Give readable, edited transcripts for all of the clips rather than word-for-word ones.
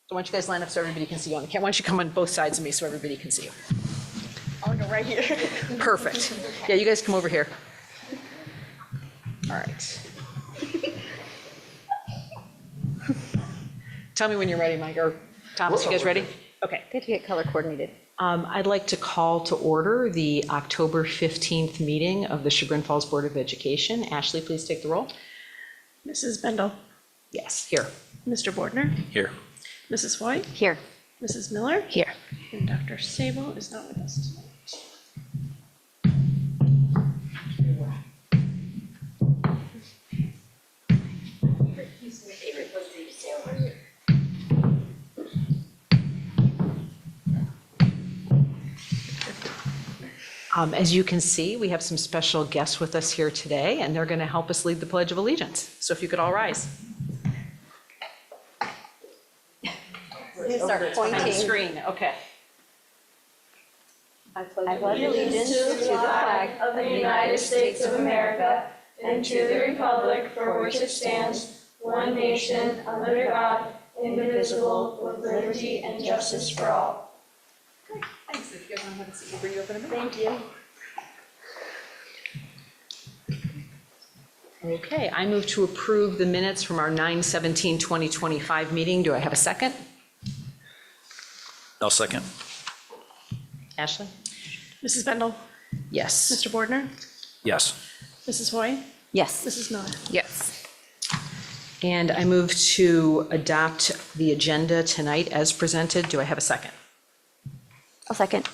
So why don't you guys line up so everybody can see you on the camera? Why don't you come on both sides of me so everybody can see you? I'll go right here. Perfect. Yeah, you guys come over here. All right. Tell me when you're ready, Mike, or Thomas, you guys ready? Okay. Good to get color coordinated. I'd like to call to order the October 15th meeting of the Chagrin Falls Board of Education. Ashley, please take the roll. Mrs. Bendel, Yes, here. Mr. Bordner, Here. Mrs. White, Here. Mrs. Miller, Here. and Dr. Sable is not with us tonight. As you can see, we have some special guests with us here today, and they're going to help us lead the Pledge of Allegiance. So if you could all rise. Start On the pointing. screen, okay. I pledge allegiance to the flag of the United States of America and to the republic for which it stands, one nation, under God, indivisible, with liberty and justice for all. Thanks. If you guys want to have a seat, we'll bring you over in a minute. Thank you. Okay, I move to approve the minutes from our 9/17/2025 meeting. Do I have a second? I'll second. Ashley? Mrs. Bendel, Yes. Mr. Bordner, Yes. Mrs. White, Yes. Mrs. Miller. Yes. And I move to adopt the agenda tonight as presented. Do I have a second? I'll second.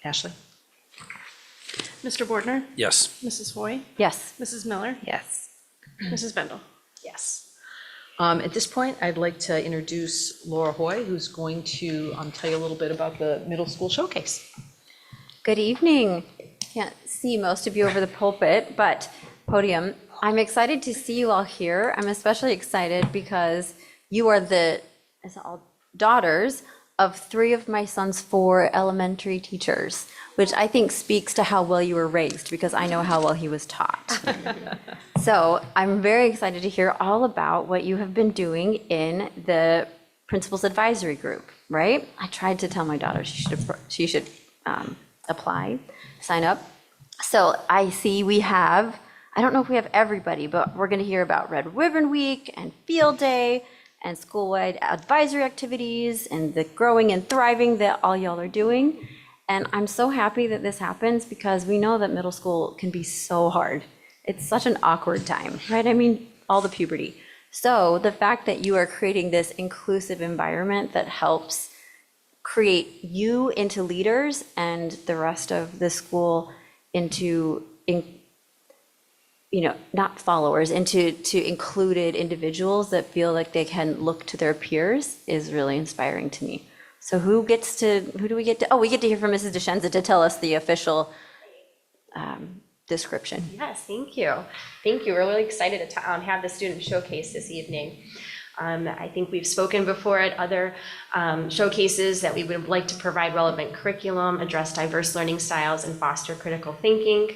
Ashley? Mr. Bordner, Yes. Mrs. White, Yes. Mrs. Miller, Yes. Mrs. Bendel. Yes. At this point, I'd like to introduce Laura Hoy, who's going to tell you a little bit about the middle school showcase. Good evening. Can't see most of you over the pulpit, but podium. I'm excited to see you all here. I'm especially excited because you are the all daughters of 3 of my son's 4 elementary teachers, which I think speaks to how well you were raised, because I know how well he was taught. So I'm very excited to hear all about what you have been doing in the Principals Advisory Group, right? I tried to tell my daughter she should apply, sign up. So I see we have, I don't know if we have everybody, but we're going to hear about Red Ribbon Week and Field Day and school-wide advisory activities and the growing and thriving that all y'all are doing. And I'm so happy that this happens because we know that middle school can be so hard. It's such an awkward time, right? I mean, all the puberty. So the fact that you are creating this inclusive environment that helps create you into leaders and the rest of the school into, not followers, into included individuals that feel like they can look to their peers is really inspiring to me. So who do we get to, we get to hear from Mrs. DeShenza to tell us the official description. Yes, thank you. Thank you. We're really excited to have the student showcase this evening. I think we've spoken before at other showcases that we would like to provide relevant curriculum, address diverse learning styles, and foster critical thinking.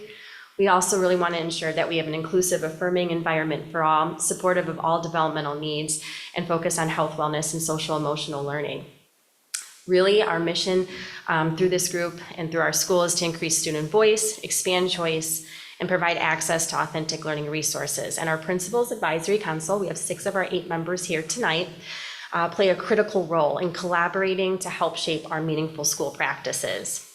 We also really want to ensure that we have an inclusive, affirming environment for all, supportive of all developmental needs, and focus on health, wellness, and social emotional learning. Really, our mission through this group and through our school is to increase student voice, expand choice, and provide access to authentic learning resources. And our Principals Advisory Council, we have 6 of our 8 members here tonight, play a critical role in collaborating to help shape our meaningful school practices.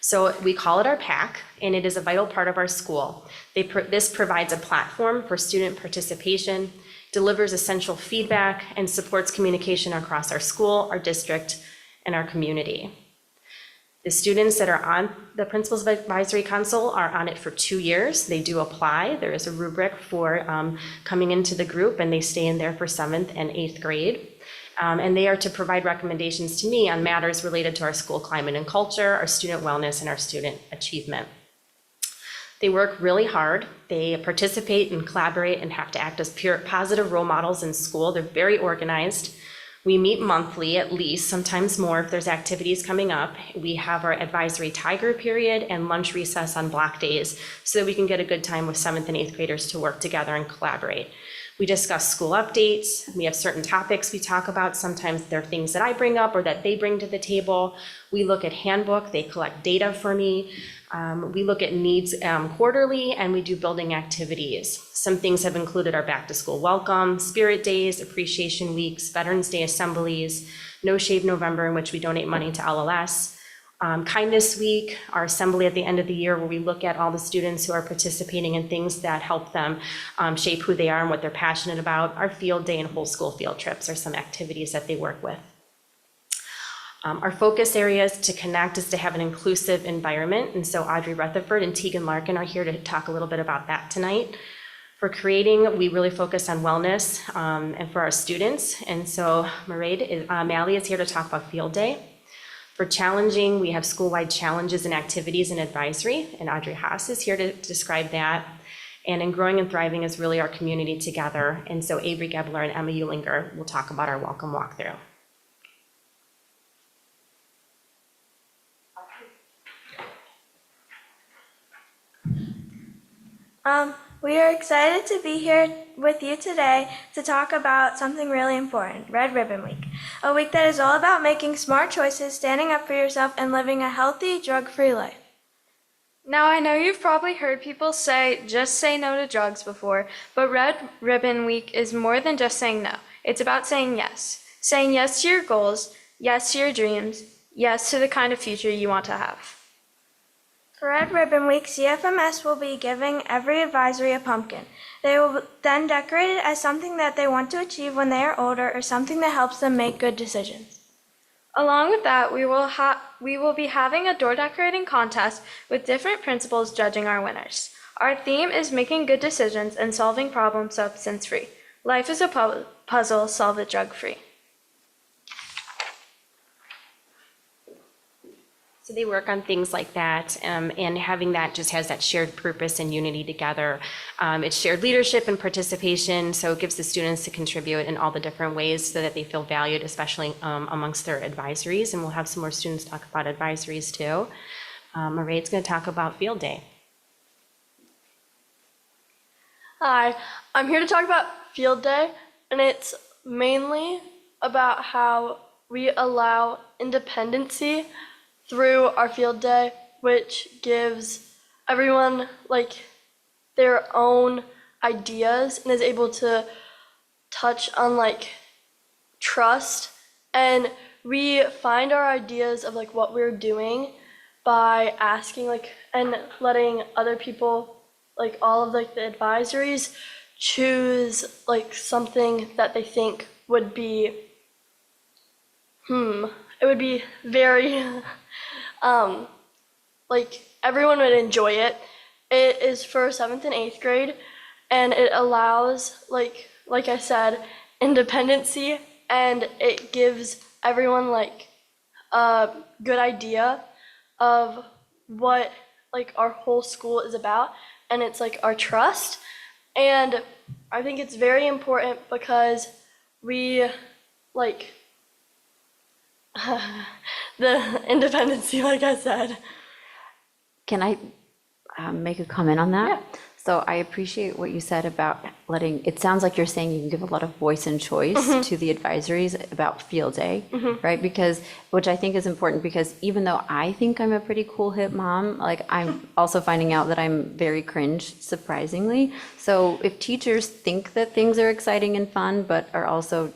So we call it our PAC, and it is a vital part of our school. This provides a platform for student participation, delivers essential feedback, and supports communication across our school, our district, and our community. The students that are on the Principals Advisory Council are on it for 2 years. They do apply. There is a rubric for coming into the group, and they stay in there for 7th and 8th grade. And they are to provide recommendations to me on matters related to our school climate and culture, our student wellness, and our student achievement. They work really hard. They participate and collaborate and have to act as pure positive role models in school. They're very organized. We meet monthly at least, sometimes more if there's activities coming up. We have our advisory tiger period and lunch recess on block days so that we can get a good time with 7th and 8th graders to work together and collaborate. We discuss school updates. We have certain topics we talk about. Sometimes they're things that I bring up or that they bring to the table. We look at handbook. They collect data for me. We look at needs quarterly, and we do building activities. Some things have included our back to school welcome, spirit days, appreciation weeks, Veterans Day assemblies, No Shave November, in which we donate money to LLS. Kindness Week, our assembly at the end of the year, where we look at all the students who are participating in things that help them shape who they are and what they're passionate about. Our field day and whole school field trips are some activities that they work with. Our focus areas to connect is to have an inclusive environment, and so Audrey Rutherford and Tegan Larkin are here to talk a little bit about that tonight. For creating, we really focus on wellness and for our students, and so Mally is here to talk about field day. For challenging, we have school-wide challenges and activities and advisory, and Audrey Haas is here to describe that. And in growing and thriving is really our community together, and so Avery Gebler and Emma Eulinger will talk about our welcome walkthrough. We are excited to be here with you today to talk about something really important, Red Ribbon Week, a week that is all about making smart choices, standing up for yourself, and living a healthy, drug-free life. Now, I know you've probably heard people say, just say no to drugs before, but Red Ribbon Week is more than just saying no. It's about saying yes to your goals, yes to your dreams, yes to the kind of future you want to have. For Red Ribbon Week, CFMS will be giving every advisory a pumpkin. They will then decorate it as something that they want to achieve when they are older or something that helps them make good decisions. Along with that, we will be having a door decorating contest with different principals judging our winners. Our theme is making good decisions and solving problems substance-free. Life is a puzzle, solve it drug-free. So they work on things like that, and having that just has that shared purpose and unity together. It's shared leadership and participation, so it gives the students to contribute in all the different ways so that they feel valued, especially amongst their advisories, and we'll have some more students talk about advisories too. Mairead's going to talk about field day. Hi, I'm here to talk about field day, and it's mainly about how we allow independency through our field day, which gives everyone their own ideas and is able to touch on trust, and we find our ideas of what we're doing by asking and letting other people all of the advisories choose something that they think would be it would be very everyone would enjoy it. It is for 7th and 8th grade, and it allows, like I said, independency, and it gives everyone a good idea of what our whole school is about, and it's our trust. And I think it's very important because we the independency, like I said. Can I make a comment on that? Yeah. So I appreciate what you said about it sounds like you're saying you can give a lot of voice and choice to the advisories about field day, right? Which I think is important, because even though I think I'm a pretty cool hip mom, I'm also finding out that I'm very cringe, surprisingly. So if teachers think that things are exciting and fun, but are also,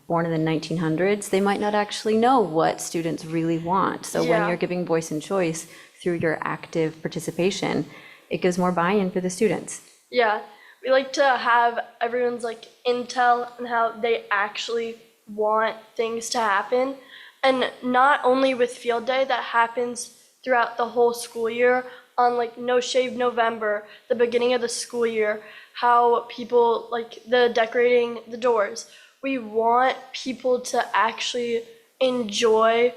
born in the 1900s, they might not actually know what students really want. So when Yeah. you're giving voice and choice through your active participation, it gives more buy-in for the students. Yeah, we like to have everyone's intel and how they actually want things to happen. And not only with field day, that happens throughout the whole school year on No Shave November, the beginning of the school year, how people the decorating the doors. We want people to actually enjoy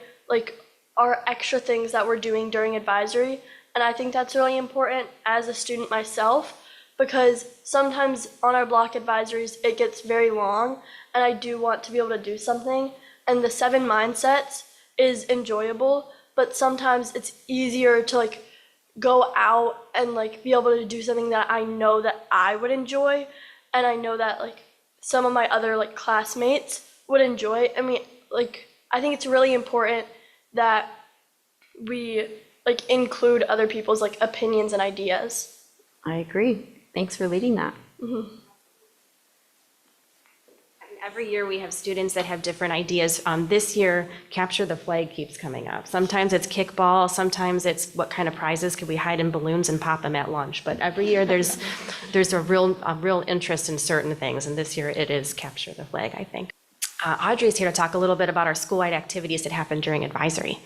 our extra things that we're doing during advisory. And I think that's really important as a student myself, because sometimes on our block advisories, it gets very long, and I do want to be able to do something. And the 7 mindsets is enjoyable, but sometimes it's easier to go out and be able to do something that I know that I would enjoy. and I know that like some of my other like classmates would enjoy it. I mean, like I think it's really important that we like include other people's like opinions and ideas. I agree. Thanks for leading that. Every year we have students that have different ideas. This year, Capture the Flag keeps coming up. Sometimes it's kickball, sometimes it's what kind of prizes could we hide in balloons and pop them at lunch. But every year there's a real interest in certain things, and this year it is Capture the Flag, I think. Audrey's here to talk a little bit about our school-wide activities that happen during advisory.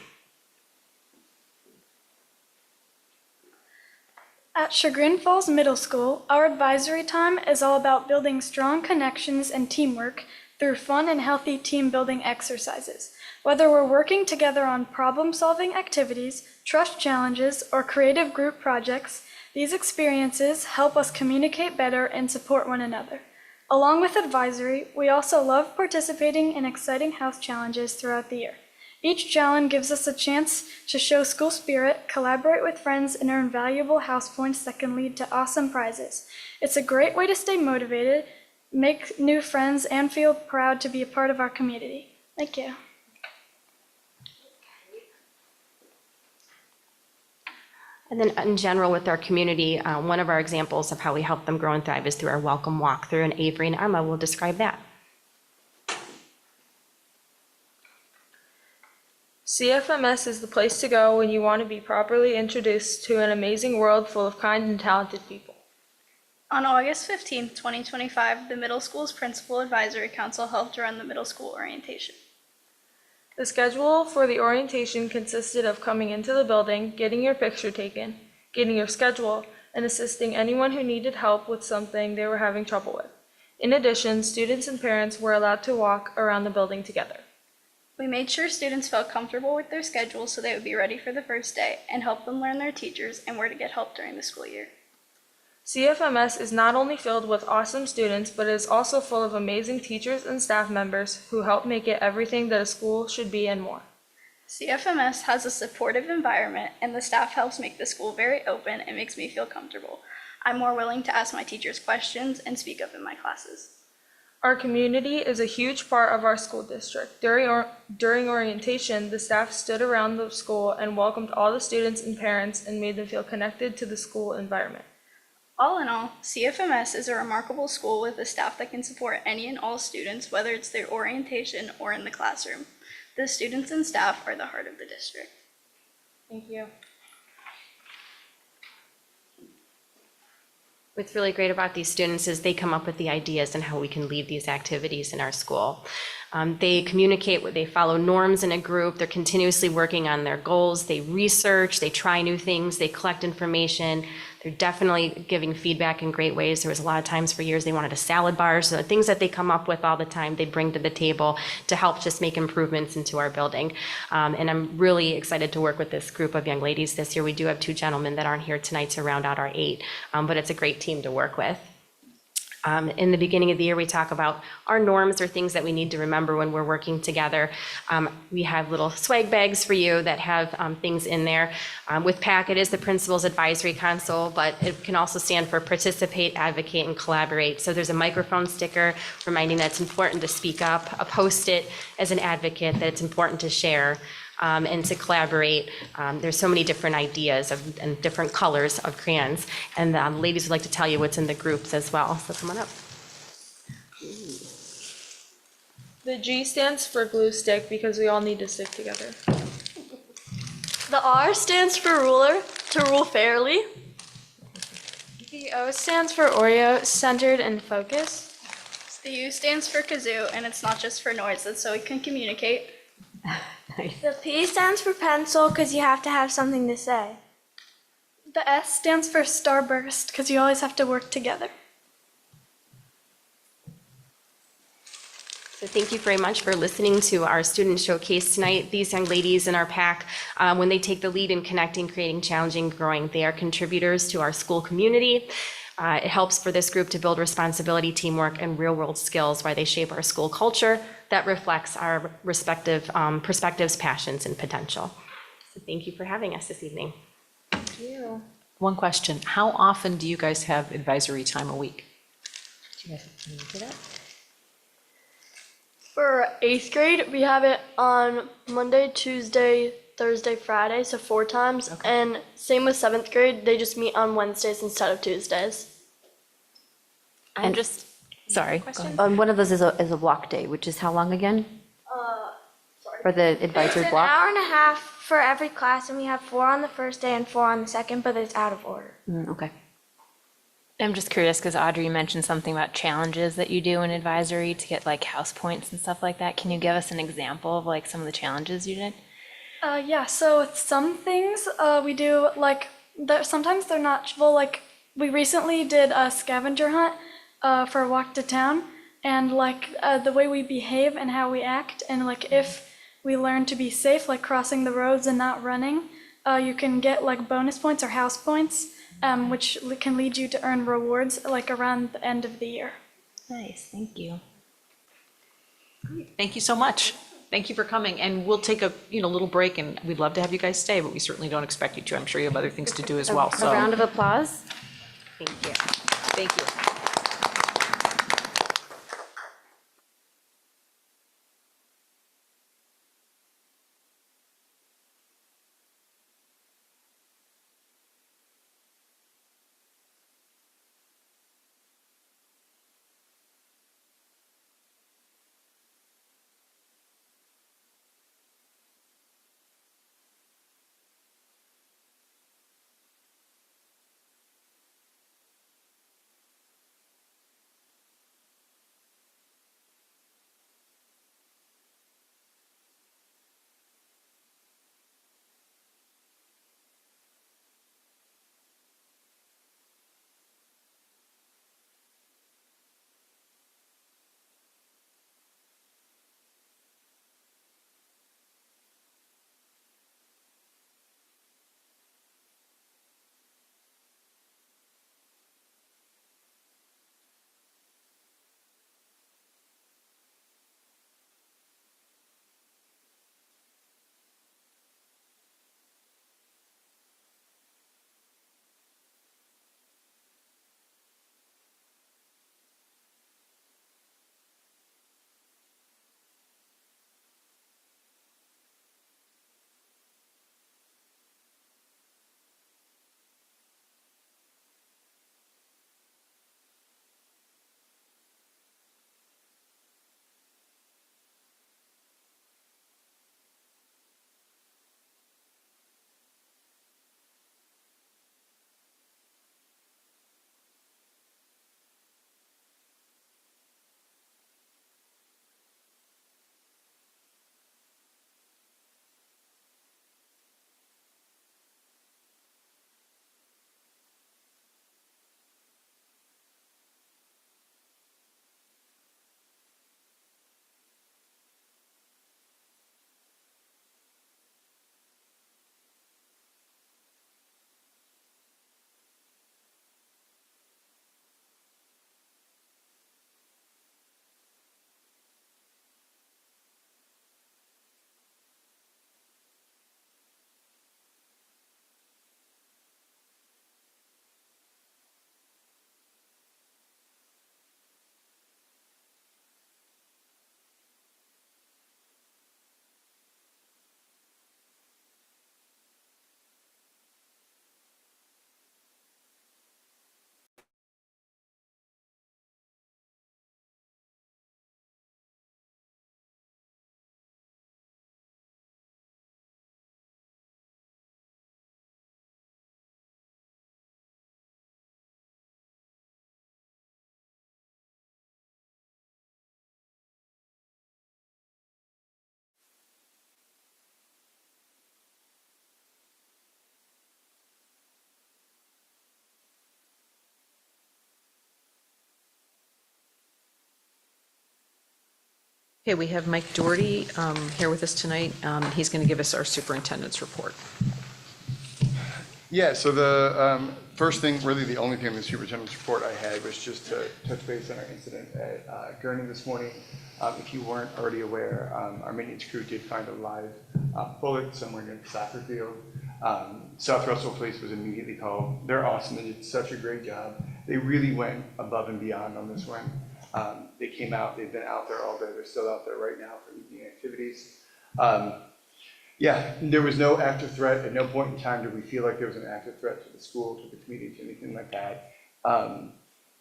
At Chagrin Falls Middle School, our advisory time is all about building strong connections and teamwork through fun and healthy team building exercises. Whether we're working together on problem-solving activities, trust challenges, or creative group projects, these experiences help us communicate better and support one another. Along with advisory, we also love participating in exciting house challenges throughout the year. Each challenge gives us a chance to show school spirit, collaborate with friends, and earn valuable house points that can lead to awesome prizes. It's a great way to stay motivated, make new friends, and feel proud to be a part of our community. Thank you. And then in general with our community, one of our examples of how we help them grow and thrive is through our welcome walkthrough, and Avery and Emma will describe that. CFMS is the place to go when you want to be properly introduced to an amazing world full of kind and talented people. On August 15, 2025, the middle school's Principal Advisory Council helped run the middle school orientation. The schedule for the orientation consisted of coming into the building, getting your picture taken, getting your schedule, and assisting anyone who needed help with something they were having trouble with. In addition, students and parents were allowed to walk around the building together. We made sure students felt comfortable with their schedule so they would be ready for the first day and helped them learn their teachers and where to get help during the school year. CFMS is not only filled with awesome students, but it is also full of amazing teachers and staff members who help make it everything that a school should be and more. CFMS has a supportive environment and the staff helps make the school very open and makes me feel comfortable. I'm more willing to ask my teachers questions and speak up in my classes. Our community is a huge part of our school district. During orientation, the staff stood around the school and welcomed all the students and parents and made them feel connected to the school environment. All in all, CFMS is a remarkable school with a staff that can support any and all students, whether it's their orientation or in the classroom. The students and staff are the heart of the district. Thank you. What's really great about these students is they come up with the ideas and how we can lead these activities in our school. They communicate, they follow norms in a group, they're continuously working on their goals, they research, they try new things, they collect information. They're definitely giving feedback in great ways. There was a lot of times for years they wanted a salad bar, so the things that they come up with all the time, they bring to the table to help just make improvements into our building. And I'm really excited to work with this group of young ladies this year. We do have 2 gentlemen that aren't here tonight to round out our 8, but it's a great team to work with. In the beginning of the year, we talk about our norms or things that we need to remember when we're working together. We have little swag bags for you that have things in there. With PAC, it is the Principal's Advisory Council, but it can also stand for Participate, Advocate, and Collaborate. So there's a microphone sticker reminding that it's important to speak up, a Post-it as an advocate that it's important to share. And to collaborate. There's so many different ideas and different colors of crayons. And the ladies would like to tell you what's in the groups as well. So come on up. The G stands for glue stick because we all need to stick together. The R stands for ruler, to rule fairly. The O stands for Oreo, centered and focused. The U stands for kazoo, and it's not just for noise, it's so we can communicate. The P stands for pencil because you have to have something to say. The S stands for starburst, because you always have to work together. So thank you very much for listening to our student showcase tonight. These young ladies in our PAC, when they take the lead in connecting, creating, challenging, growing, they are contributors to our school community. It helps for this group to build responsibility, teamwork, and real-world skills while they shape our school culture that reflects our respective perspectives, passions, and potential. So thank you for having us this evening. One question, how often do you guys have advisory time a week? Do you guys can you do that? For 8th grade, we have it on Monday, Tuesday, Thursday, Friday, so 4 times. And same with 7th grade, they just meet on Wednesdays instead of Tuesdays. And just, Sorry. go question? ahead. one of those is a block day, which is how long again? For the It's advisory an block? hour and a half for every class, and we have 4 on the first day and 4 on the second, but it's out of order. Okay. I'm just curious because Audrey mentioned something about challenges that you do in advisory to get like house points and stuff like that. Can you give us an example of like some of the challenges you did? Yeah, so with some things we do, like, sometimes they're not, well, like, we recently did a scavenger hunt for a walk to town, and like the way we behave and how we act, and like if we learn to be safe, like crossing the roads and not running, you can get like bonus points or house points, which can lead you to earn rewards like around the end of the year. Nice, thank you. Thank you so much. Thank you for coming, and we'll take a, little break, and we'd love to have you guys stay, but we certainly don't expect you to. I'm sure you have other things to do as well, so. A round of applause. Thank you. Thank you. Okay, we have Mike Doherty here with us tonight. He's going to give us our superintendent's report. Yeah, so the first thing, really the only thing in the superintendent's report I had was just to touch base on our incident at Gurney this morning. If you weren't already aware, our maintenance crew did find a live bullet somewhere near the soccer field. South Russell Police was immediately called. They're awesome. They did such a great job. They really went above and beyond on this one. They came out. They've been out there all day. They're still out there right now for evening activities. Yeah, there was no active threat. At no point in time did we feel like there was an active threat to the school, to the community, to anything like that.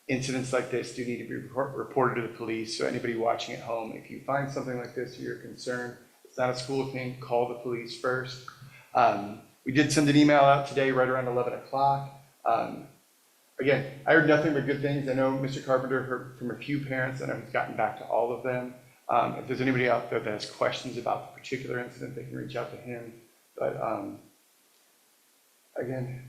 Incidents like this do need to be reported to the police. So anybody watching at home, if you find something like this, you're concerned, it's not a school thing, call the police first. We did send an email out today right around 11 o'clock. Again, I heard nothing but good things. I know Mr. Carpenter heard from a few parents, and I've gotten back to all of them. If there's anybody out there that has questions about the particular incident, they can reach out to him. But again,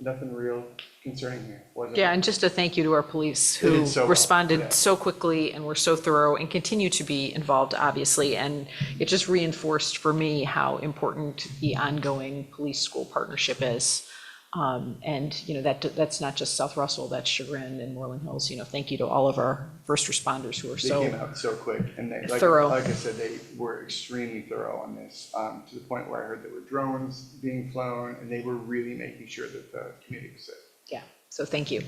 nothing real concerning here. Yeah, and just a thank you to our police They who did so well. responded Yeah. so quickly and were so thorough and continue to be involved, obviously. And it just reinforced for me how important the ongoing police-school partnership is. And, you know, that's not just South Russell, that's Chagrin and Moreland Hills. You know, thank you to all of our first responders who are They so came out so quick, and they, thorough. like I said, they were extremely thorough on this, to the point where I heard there were drones being flown, and they were really making sure that the community was safe. Yeah, so thank you.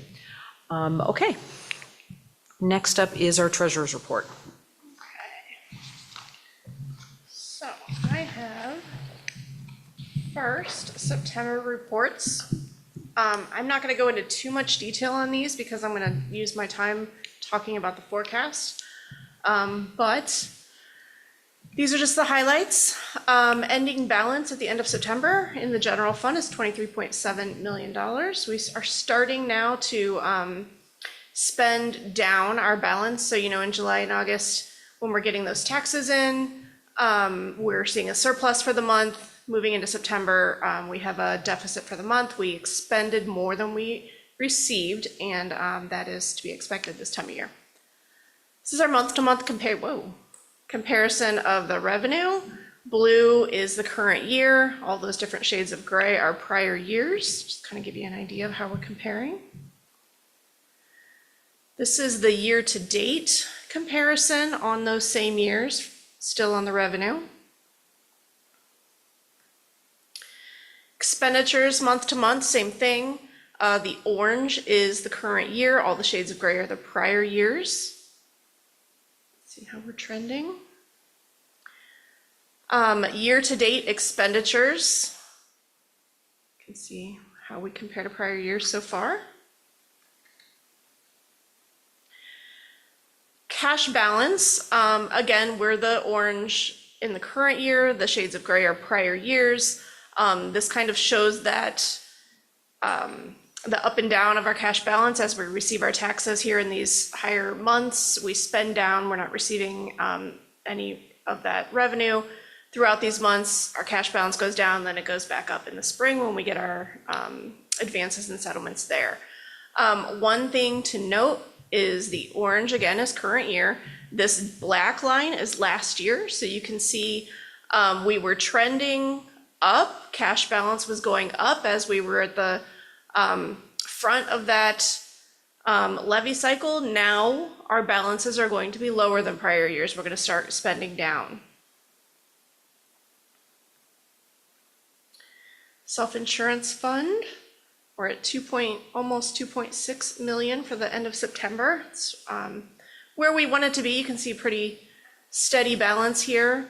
Okay. Next up is our treasurer's report. So I have first September reports. I'm not going to go into too much detail on these because I'm going to use my time talking about the forecast. But these are just the highlights. Ending balance at the end of September in the general fund is $23.7 million. We are starting now to spend down our balance. So, you know, in July and August, when we're getting those taxes in, we're seeing a surplus for the month. Moving into September, we have a deficit for the month. We expended more than we received, and that is to be expected this time of year. This is our month-to-month comparison of the revenue. Blue is the current year. All those different shades of gray are prior years. Just kind of give you an idea of how we're comparing. This is the year-to-date comparison on those same years, still on the revenue. Expenditures month to month, same thing. The orange is the current year. All the shades of gray are the prior years. Let's see how we're trending. Year-to-date expenditures. You can see how we compare to prior years so far. Cash balance, again, we're the orange in the current year. The shades of gray are prior years. This kind of shows that the up and down of our cash balance as we receive our taxes here in these higher months. We spend down, we're not receiving any of that revenue. Throughout these months, our cash balance goes down, then it goes back up in the spring when we get our advances and settlements there. One thing to note is the orange, again, is current year. This black line is last year, so you can see we were trending up, cash balance was going up as we were at the front of that levy cycle. Now our balances are going to be lower than prior years. We're going to start spending down. Self-insurance fund, we're at almost 2.6 million for the end of September. It's where we want it to be. You can see a pretty steady balance here.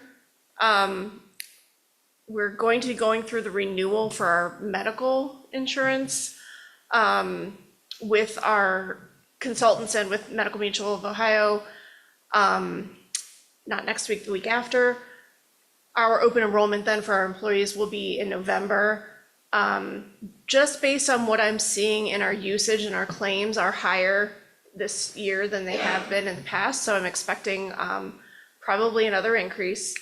We're going to be going through the renewal for our medical insurance with our consultants and with Medical Mutual of Ohio, not next week, the week after. Our open enrollment then for our employees will be in November. Just based on what I'm seeing in our usage and our claims are higher this year than they have been in the past. So I'm expecting probably another increase.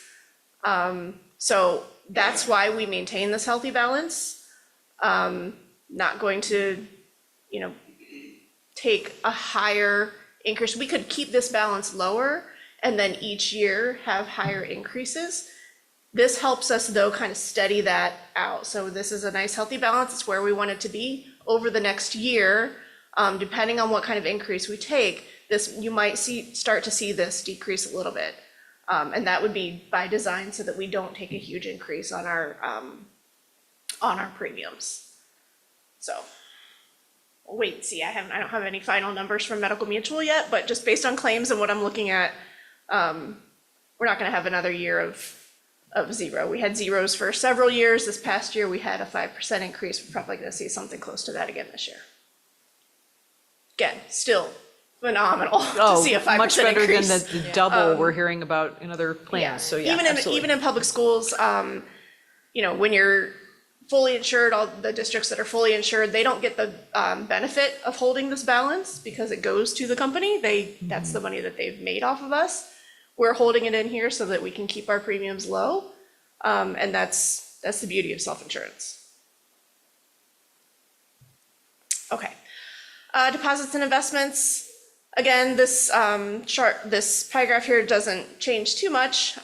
So that's why we maintain this healthy balance. Not going to, take a higher increase. We could keep this balance lower and then each year have higher increases. This helps us though kind of steady that out. So this is a nice healthy balance. It's where we want it to be over the next year. Depending on what kind of increase we take, you might start to see this decrease a little bit. And that would be by design so that we don't take a huge increase on our on our premiums. So we'll wait and see. I don't have any final numbers from Medical Mutual yet, but just based on claims and what I'm looking at, we're not going to have another year of zero. We had zeros for several years. This past year, we had a 5% increase. We're probably going to see something close to that again this year. Again, still phenomenal to see a 5% Much better increase. than the double we're hearing about in other plans, so yeah, absolutely. Even in public schools, you know, when you're fully insured, all the districts that are fully insured, they don't get the benefit of holding this balance because it goes to the company. That's the money that they've made off of us. We're holding it in here so that we can keep our premiums low, and that's the beauty of self-insurance. Okay, deposits and investments. Again, this this paragraph here doesn't change too much.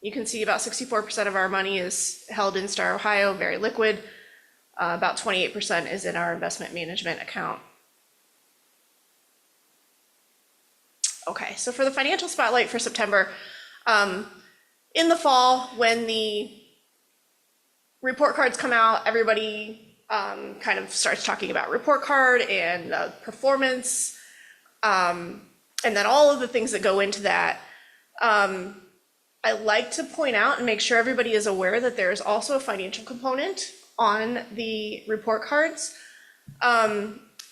You can see about 64% of our money is held in Star Ohio, very liquid. About 28% is in our investment management account. Okay, so for the financial spotlight for September, in the fall, when the report cards come out, everybody kind of starts talking about report card and performance, and then all of the things that go into that. I like to point out and make sure everybody is aware that there is also a financial component on the report cards.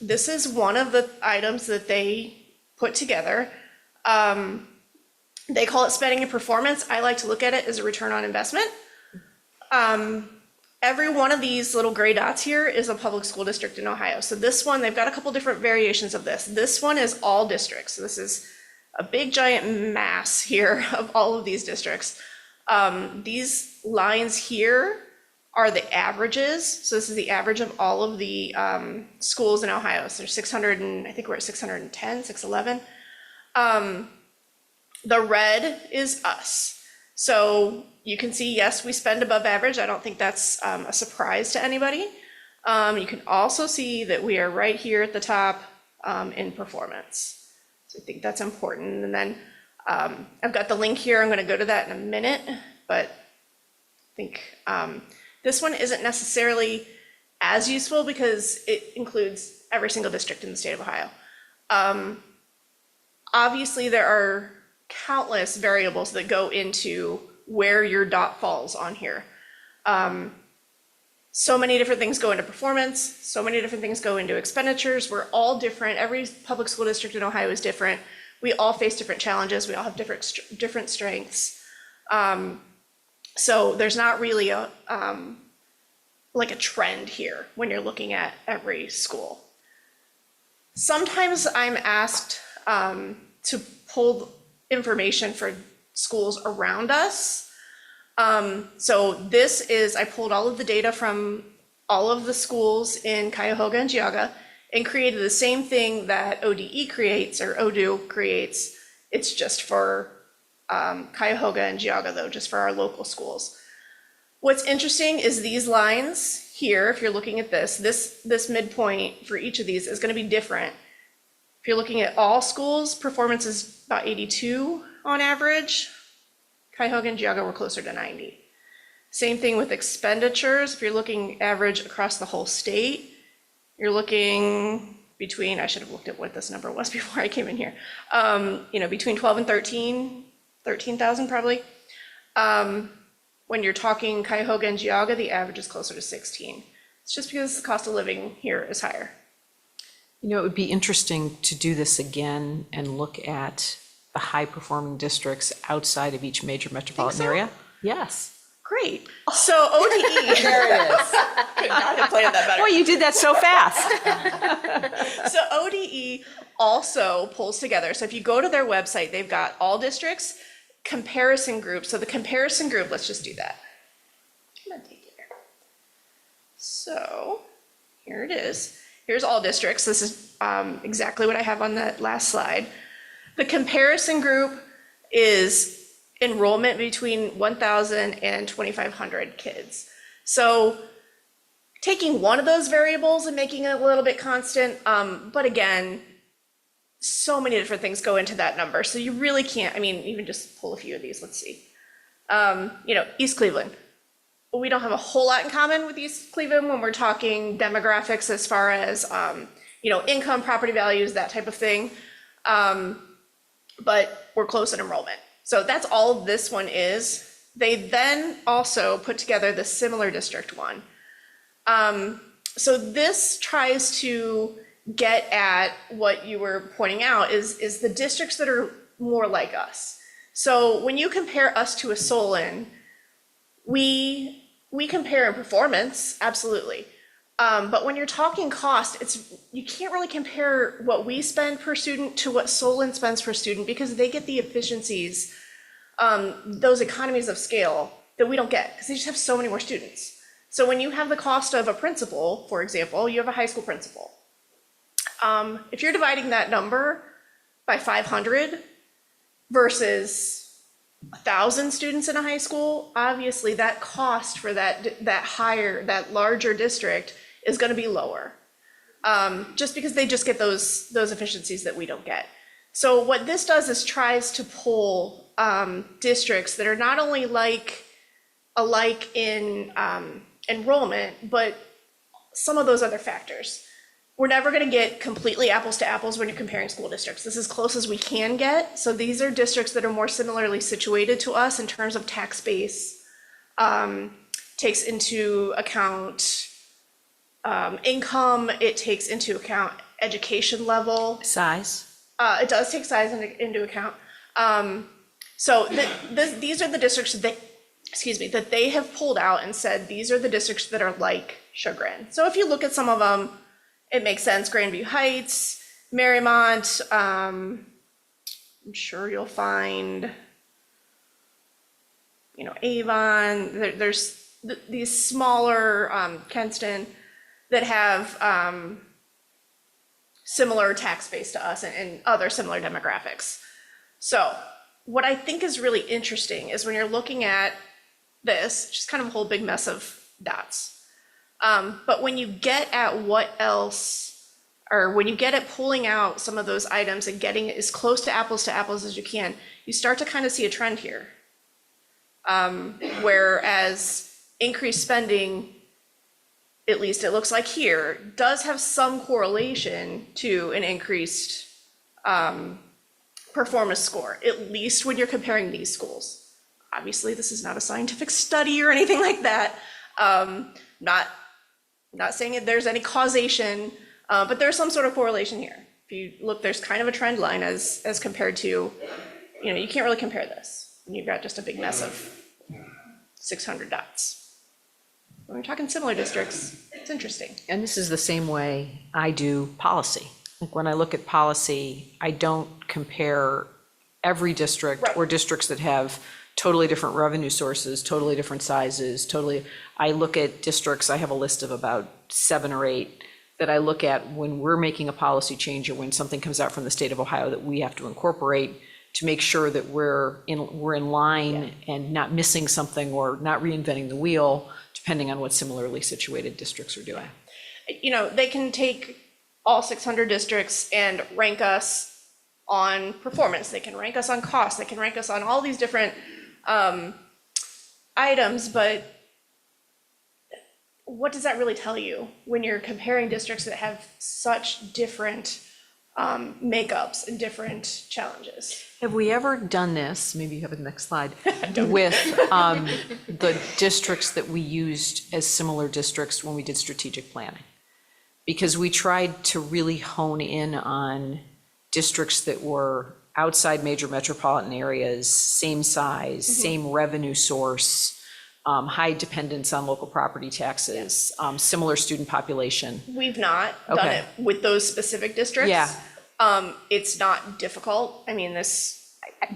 This is one of the items that they put together. They call it spending and performance. I like to look at it as a return on investment. Every one of these little gray dots here is a public school district in Ohio. So this one, they've got a couple different variations of this. This one is all districts. So this is a big giant mass here of all of these districts. These lines here are the averages. So this is the average of all of the schools in Ohio. So there's 600 and I think we're at 610, 611. The red is us. So you can see, yes, we spend above average. I don't think that's a surprise to anybody. You can also see that we are right here at the top in performance. So I think that's important. And then I've got the link here. I'm going to go to that in a minute, but I think this one isn't necessarily as useful because it includes every single district in the state of Ohio. Obviously, there are countless variables that go into where your dot falls on here. So many different things go into performance, so many different things go into expenditures. We're all different. Every public school district in Ohio is different. We all face different challenges. We all have different strengths. So there's not really a like a trend here when you're looking at every school. Sometimes I'm asked to pull information for schools around us. So this is, I pulled all of the data from all of the schools in Cuyahoga and Geauga and created the same thing that ODE creates, or ODU creates. It's just for Cuyahoga and Geauga though, just for our local schools. What's interesting is these lines here, if you're looking at this midpoint for each of these is going to be different. If you're looking at all schools, performance is about 82 on average. Cuyahoga and Geauga were closer to 90. Same thing with expenditures. If you're looking average across the whole state, you're looking between, I should have looked at what this number was before I came in here, you know, between 12 and 13,000 probably. When you're talking Cuyahoga and Geauga, the average is closer to 16. It's just because the cost of living here is higher. You know, it would be interesting to do this again and look at the high-performing districts outside of each major metropolitan area. Yes. Great. So ODE. There it is. Could not have planned that better. Boy, you did that so fast. So ODE also pulls together. So if you go to their website, they've got all districts, comparison groups. So the comparison group, let's just do that. I'm gonna take it here. So here it is. Here's all districts. This is exactly what I have on that last slide. The comparison group is enrollment between 1,000 and 2,500 kids. So taking one of those variables and making it a little bit constant, but again, so many different things go into that number. So you really can't, I mean, even just pull a few of these, let's see. You know, East Cleveland, we don't have a whole lot in common with East Cleveland when we're talking demographics as far as, income, property values, that type of thing. But we're close in enrollment. So that's all this one is. They then also put together the similar district one. So this tries to get at what you were pointing out is the districts that are more like us. So when you compare us to a Solon, we compare in performance, absolutely. But when you're talking cost, you can't really compare what we spend per student to what Solon spends per student because they get the efficiencies, those economies of scale that we don't get because they just have so many more students. So when you have the cost of a principal, for example, you have a high school principal. If you're dividing that number by 500 versus 1,000 students in a high school, obviously that cost for that larger district is going to be lower, just because they just get those efficiencies that we don't get. So what this does is tries to pull districts that are not only alike in enrollment, but some of those other factors. We're never going to get completely apples to apples when you're comparing school districts. This is as close as we can get. So these are districts that are more similarly situated to us in terms of tax base, takes into account income, it takes into account education level. Size? It does take size into account. So these are the districts that they have pulled out and said, these are the districts that are like Chagrin. So if you look at some of them, it makes sense. Grandview Heights, Marymount, I'm sure you'll find, Avon, there's these smaller, Kenston, that have similar tax base to us and other similar demographics. So what I think is really interesting is when you're looking at this, just kind of a whole big mess of dots. But when you get at what else, or when you get at pulling out some of those items and getting it as close to apples as you can, you start to kind of see a trend here. Whereas increased spending, at least it looks like here, does have some correlation to an increased performance score, at least when you're comparing these schools. Obviously, this is not a scientific study or anything like that. Not saying that there's any causation, but there's some sort of correlation here. If you look, there's kind of a trend line as compared to, you can't really compare this. You've got just a big mess of 600 dots. When we're talking similar districts, it's interesting. And this is the same way I do policy. Like when I look at policy, I don't compare every district or districts that have totally different revenue sources, totally different sizes, I look at districts, I have a list of about 7 or 8 that I look at when we're making a policy change or when something comes out from the state of Ohio that we have to incorporate to make sure that we're in line and not missing something or not reinventing the wheel, depending on what similarly situated districts are doing. They can take all 600 districts and rank us on performance. They can rank us on cost. They can rank us on all these different items, but what does that really tell you when you're comparing districts that have such different makeups and different challenges? Have we ever done this, maybe you have the next slide, with the districts that we used as similar districts when we did strategic planning? Because we tried to really hone in on districts that were outside major metropolitan areas, same size, same revenue source, high dependence on local property taxes, similar student population. We've not done it with those specific districts. Yeah. It's not difficult. I mean,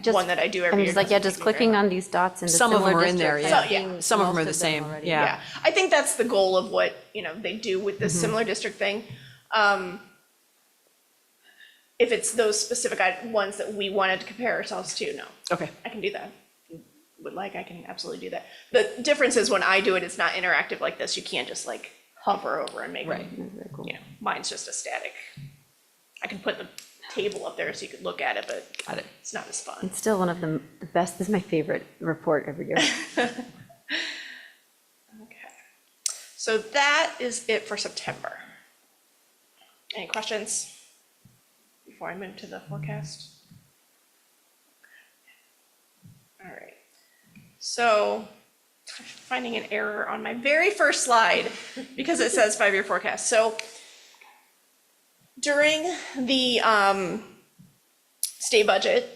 one that I do every year. Just clicking on these dots in the Some of them similar are in there, districts, yeah. I've seen Some of them most are the same, already. yeah. I think that's the goal of what, they do with this similar district thing. If it's those specific ones that we wanted to compare ourselves to, no. Okay. I can do that. If you would like, I can absolutely do that. The difference is when I do it, it's not interactive like this. You can't just hover over and make them. Mine's just a static. I can put the table up there so you could look at it, but it's not as fun. It's still one of the best, this is my favorite report every year. So that is it for September. Any questions before I move to the forecast? All right. So I'm finding an error on my very first slide because it says 5-year forecast. So during the state budget,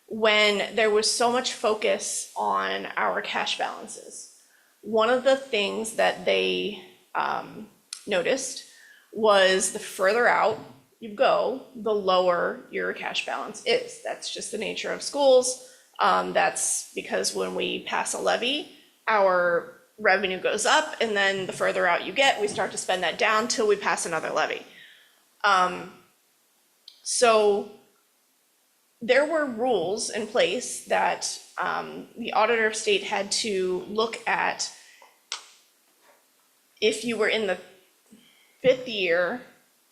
when there was so much focus on our cash balances, one of the things that they noticed was the further out you go, the lower your cash balance is. That's just the nature of schools. That's because when we pass a levy, our revenue goes up, and then the further out you get, we start to spend that down till we pass another levy. So there were rules in place that the auditor of state had to look at. If you were in the 5th year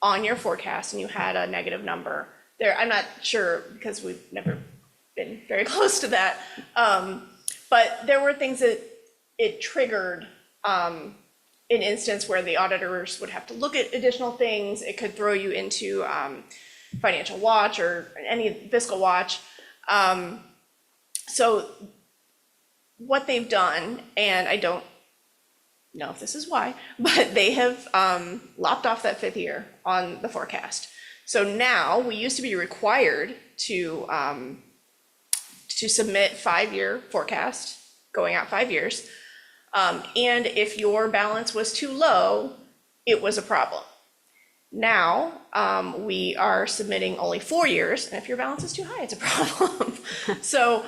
on your forecast and you had a negative number there, I'm not sure because we've never been very close to that, but there were things that it triggered, an instance where the auditors would have to look at additional things. It could throw you into financial watch or any fiscal watch. So what they've done, and I don't know if this is why, but they have lopped off that 5th year on the forecast. So now we used to be required to submit 5-year forecast going out 5 years. And if your balance was too low, it was a problem. Now, we are submitting only 4 years, and if your balance is too high, it's a problem. So,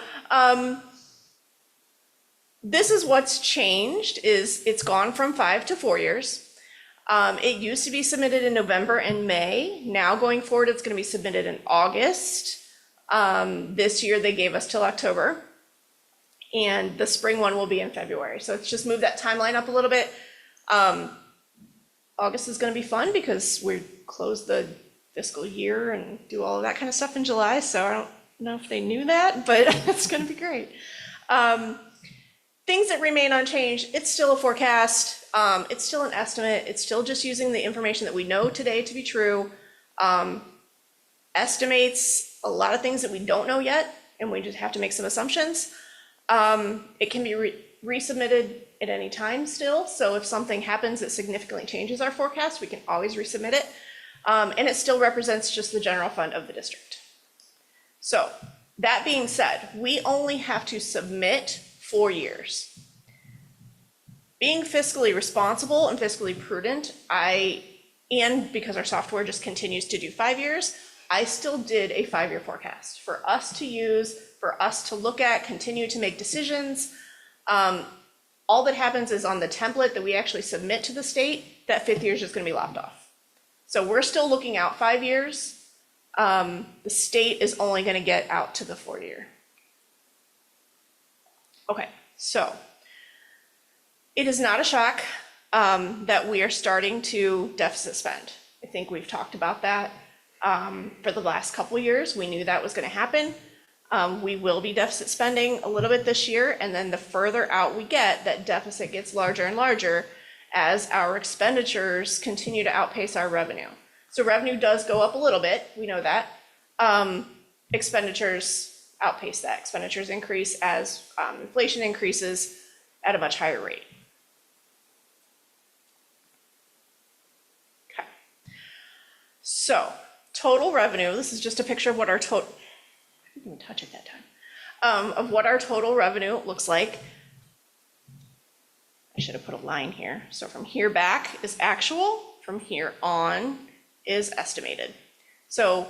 this is what's changed, is it's gone from 5 to 4 years. It used to be submitted in November and May. Now going forward, it's gonna be submitted in August. This year, they gave us till October. And the spring one will be in February. So it's just moved that timeline up a little bit. August is gonna be fun because we close the fiscal year and do all of that kind of stuff in July. So I don't know if they knew that, but it's gonna be great. Things that remain unchanged, it's still a forecast. It's still an estimate. It's still just using the information that we know today to be true. Estimates a lot of things that we don't know yet, and we just have to make some assumptions. It can be resubmitted at any time still. So if something happens that significantly changes our forecast, we can always resubmit it. And it still represents just the general fund of the district. So that being said, we only have to submit 4 years. Being fiscally responsible and fiscally prudent, and because our software just continues to do 5 years, I still did a 5-year forecast for us to use, for us to look at, continue to make decisions. All that happens is on the template that we actually submit to the state, that 5th year is just gonna be lopped off. So we're still looking out 5 years. The state is only gonna get out to the 4 year. Okay, so it is not a shock that we are starting to deficit spend. I think we've talked about that for the last couple years. We knew that was gonna happen. We will be deficit spending a little bit this year, and then the further out we get, that deficit gets larger and larger as our expenditures continue to outpace our revenue. So revenue does go up a little bit, we know that. Expenditures outpace that. Expenditures increase as inflation increases at a much higher rate. Okay. So total revenue, this is just a picture of what our total, I didn't even touch it that time, of what our total revenue looks like. I should have put a line here. So from here back is actual, from here on is estimated. So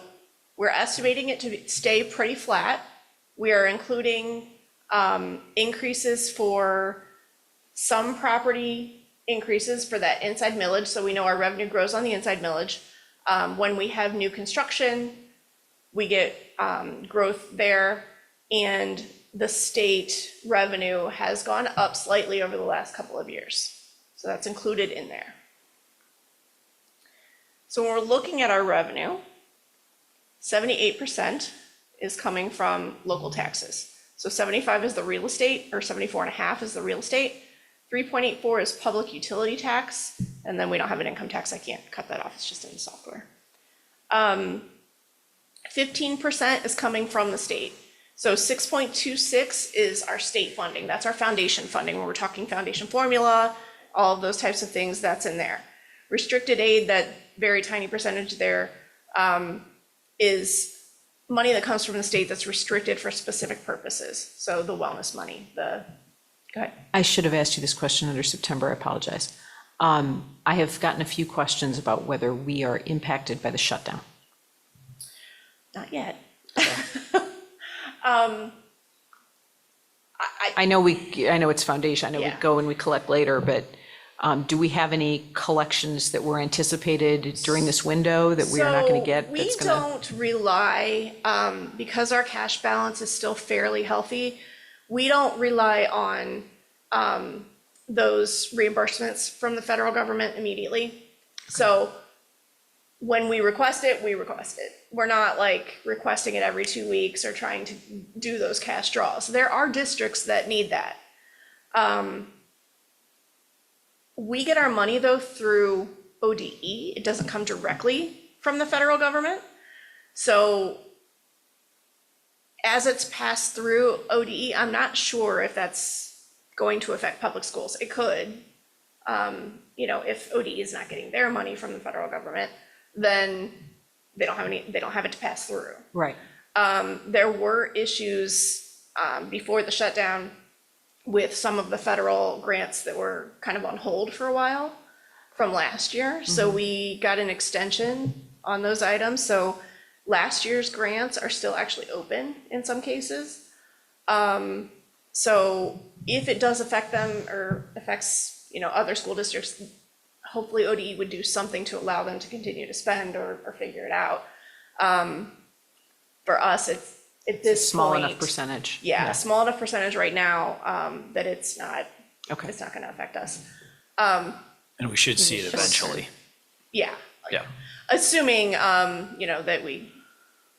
we're estimating it to stay pretty flat. We are including increases for some property increases for that inside millage, so we know our revenue grows on the inside millage. When we have new construction, we get growth there, and the state revenue has gone up slightly over the last couple of years. So that's included in there. So when we're looking at our revenue, 78% is coming from local taxes. So 75 is the real estate, or 74.5 is the real estate. 3.84 is public utility tax, and then we don't have an income tax. I can't cut that off. It's just in the software. 15% is coming from the state. So 6.26 is our state funding. That's our foundation funding. When we're talking foundation formula, all of those types of things, that's in there. Restricted aid, that very tiny percentage there, is money that comes from the state that's restricted for specific purposes. So the wellness money, go ahead. I should have asked you this question under September, I apologize. I have gotten a few questions about whether we are impacted by the shutdown. Not yet. I know it's foundation, I know we Yeah. go and we collect later, but do we have any collections that were anticipated during this window that we are not going to get? We don't rely, because our cash balance is still fairly healthy, we don't rely on those reimbursements from the federal government immediately. So when we request it, we request it. We're not like requesting it every 2 weeks or trying to do those cash draws. There are districts that need that. We get our money though through ODE. It doesn't come directly from the federal government. So as it's passed through ODE, I'm not sure if that's going to affect public schools. It could. If ODE is not getting their money from the federal government, then they don't have it to pass through. Right. There were issues before the shutdown with some of the federal grants that were kind of on hold for a while from last year. So we got an extension on those items. So last year's grants are still actually open in some cases. So if it does affect them or affects, other school districts, hopefully ODE would do something to allow them to continue to spend or figure it out. For us, it's at this Small point, enough percentage. Yeah, small enough percentage right now that it's not Okay. going to affect us. And we should see it eventually. Yeah. Yeah. Assuming, that we